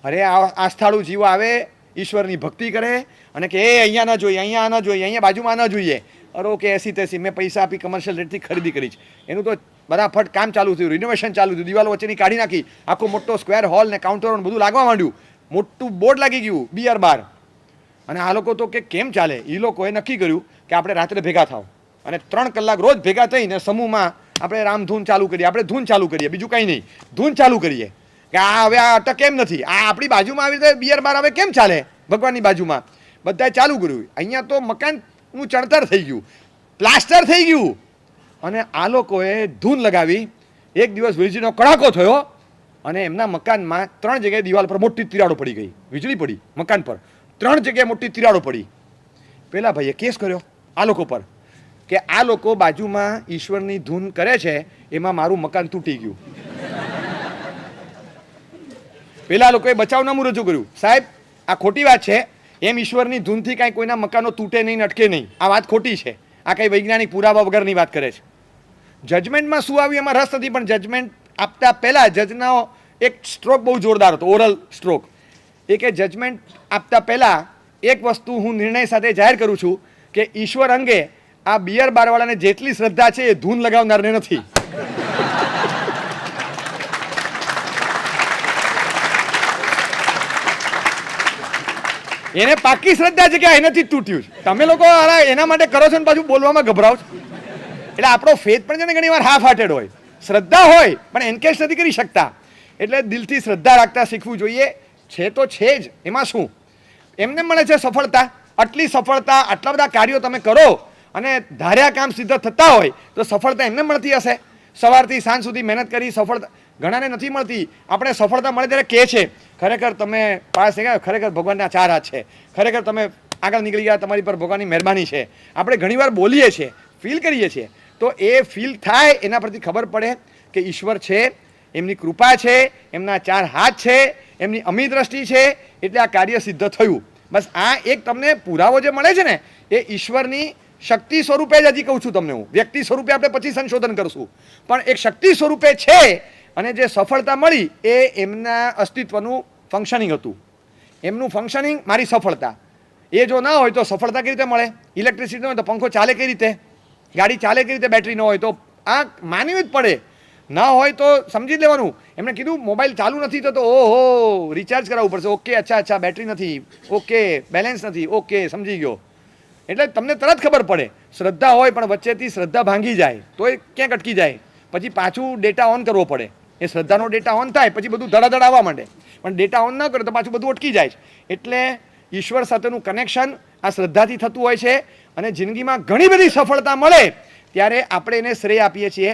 અરે આસ્થાળુ જીવો આવે, ઈશ્વરની ભક્તિ કરે અને કે એ અહીંયા ન જોઈએ, અહીંયા ન જોઈએ, અહીંયા બાજુમાં ન જોઈએ. અરે ઓકે, એસી તેસી, મેં પૈસા આપી કમર્શિયલ રેટથી ખરીદી કરી છે. એનું તો બરાફટ કામ ચાલુ થયું, રિનોવેશન ચાલુ થયું, દિવાલો વચ્ચેની કાઢી નાખી, આખો મોટો સ્ક્વેર હોલ ને કાઉન્ટરો બધું લાગવા માંડ્યું, મોટું બોર્ડ લાગી ગયું બિયર બાર. અને આ લોકો તો કે કેમ ચાલે? એ લોકોએ નક્કી કર્યું કે આપણે રાત્રે ભેગા થાવ અને 3 કલાક રોજ ભેગા થઈને સમૂહમાં આપણે રામધૂન ચાલુ કરીએ, આપણે ધૂન ચાલુ કરીએ, બીજું કંઈ નહીં, ધૂન ચાલુ કરીએ કે આ હવે આ અટક કેમ નથી, આ આપણી બાજુમાં આવી રીતે બિયર બાર હવે કેમ ચાલે ભગવાનની બાજુમાં. બધાએ ચાલુ કર્યું. અહીંયા તો મકાનનું ચણતર થઈ ગયું, પ્લાસ્ટર થઈ ગયું અને આ લોકોએ ધૂન લગાવી. એક દિવસ વીજળીનો કડાકો થયો અને એમના મકાનમાં 3 જગ્યાએ દિવાલ પર મોટી તિરાડો પડી ગઈ. વીજળી પડી મકાન પર, 3 જગ્યાએ મોટી તિરાડો પડી. પેલા ભાઈએ કેસ કર્યો આ લોકો પર કે આ લોકો બાજુમાં ઈશ્વરની ધૂન કરે છે, એમાં મારું મકાન તૂટી ગયું. પેલા લોકોએ બચાવનામું રજૂ કર્યું, સાહેબ આ ખોટી વાત છે, એમ ઈશ્વરની ધૂનથી કાંઈ કોઈના મકાનો તૂટે નહીં, અટકે નહીં, આ વાત ખોટી છે, આ કંઈ વૈજ્ઞાનિક પુરાવા વગરની વાત કરે છે. જજમેન્ટમાં શું આવ્યું એમાં રસ નથી, પણ જજમેન્ટ આપતા પહેલાં જજનો એક સ્ટ્રોક બહુ જોરદાર હતો, ઓરલ સ્ટ્રોક. એ કે જજમેન્ટ આપતા પહેલાં એક વસ્તુ હું નિર્ણય સાથે જાહેર કરું છું કે ઈશ્વર અંગે આ બિયર બારવાળાને જેટલી શ્રદ્ધા છે એ ધૂન લગાવનારને નથી. એને પાકી શ્રદ્ધા છે કે એનાથી જ તૂટ્યું છે. તમે લોકો એના માટે કરો છો ને પાછું બોલવામાં ગભરાવ છો. એટલે આપણો ફેથ પણ છે ને ઘણી વાર હાફ હાર્ટેડ હોય, શ્રદ્ધા હોય પણ એન્કેશ નથી કરી શકતા. એટલે દિલથી શ્રદ્ધા રાખતા શીખવું જોઈએ. છે તો છે જ, એમાં શું, એમને મળે છે સફળતા. આટલી સફળતા, આટલા બધા કાર્યો તમે કરો અને ધાર્યા કામ સિદ્ધ થતા હોય તો સફળતા એમને મળતી હશે? સવારથી સાંજ સુધી મહેનત કરી સફળતા ઘણાને નથી મળતી. આપણે સફળતા મળે ત્યારે કહે છે ખરેખર તમે પાસ થઈ ગયા, ખરેખર ભગવાનના 4 હાથ છે, ખરેખર તમે આગળ નીકળી ગયા, તમારી પર ભગવાનની મહેરબાની છે. આપણે ઘણીવાર બોલીએ છીએ, ફીલ કરીએ છીએ, તો એ ફીલ થાય એના પરથી ખબર પડે કે ઈશ્વર છે, એમની કૃપા છે, એમના 4 હાથ છે, એમની અમી દ્રષ્ટિ છે, એટલે આ કાર્ય સિદ્ધ થયું. બસ આ એક તમને પુરાવો જે મળે છે ને એ ઈશ્વરની શક્તિ સ્વરૂપે જ, હજી કહું છું તમને હું, વ્યક્તિ સ્વરૂપે આપણે પછી સંશોધન કરશું, પણ એક શક્તિ સ્વરૂપે છે. અને જે સફળતા મળી એ એમના અસ્તિત્વનું ફંક્શનિંગ હતું, એમનું ફંક્શનિંગ મારી સફળતા. એ જો ના હોય તો સફળતા કઈ રીતે મળે? ઇલેક્ટ્રિસિટી ન હોય તો પંખો ચાલે કઈ રીતે? ગાડી ચાલે કઈ રીતે? બેટરી ન હોય તો આ માનવી જ પડે. ના હોય તો સમજી લેવાનું. એમણે કીધું મોબાઈલ ચાલુ નથી થતો, ઓહો રિચાર્જ કરાવવું પડશે. ઓકે, અચ્છા બેટરી નથી, ઓકે બેલેન્સ નથી, ઓકે સમજી ગયો. એટલે તમને તરત ખબર પડે. શ્રદ્ધા હોય પણ વચ્ચેથી શ્રદ્ધા ભાંગી જાય તો એ ક્યાંક અટકી જાય, પછી પાછું ડેટા ઓન કરવો પડે. એ શ્રદ્ધાનો ડેટા ઓન થાય પછી બધું ધડાધડ આવવા માંડે, પણ ડેટા ઓન ન કરે તો પાછું બધું અટકી જાય. એટલે ઈશ્વર સાથેનું કનેક્શન આ શ્રદ્ધાથી થતું હોય છે. અને જિંદગીમાં ઘણી બધી સફળતા મળે ત્યારે આપણે એને શ્રેય આપીએ છીએ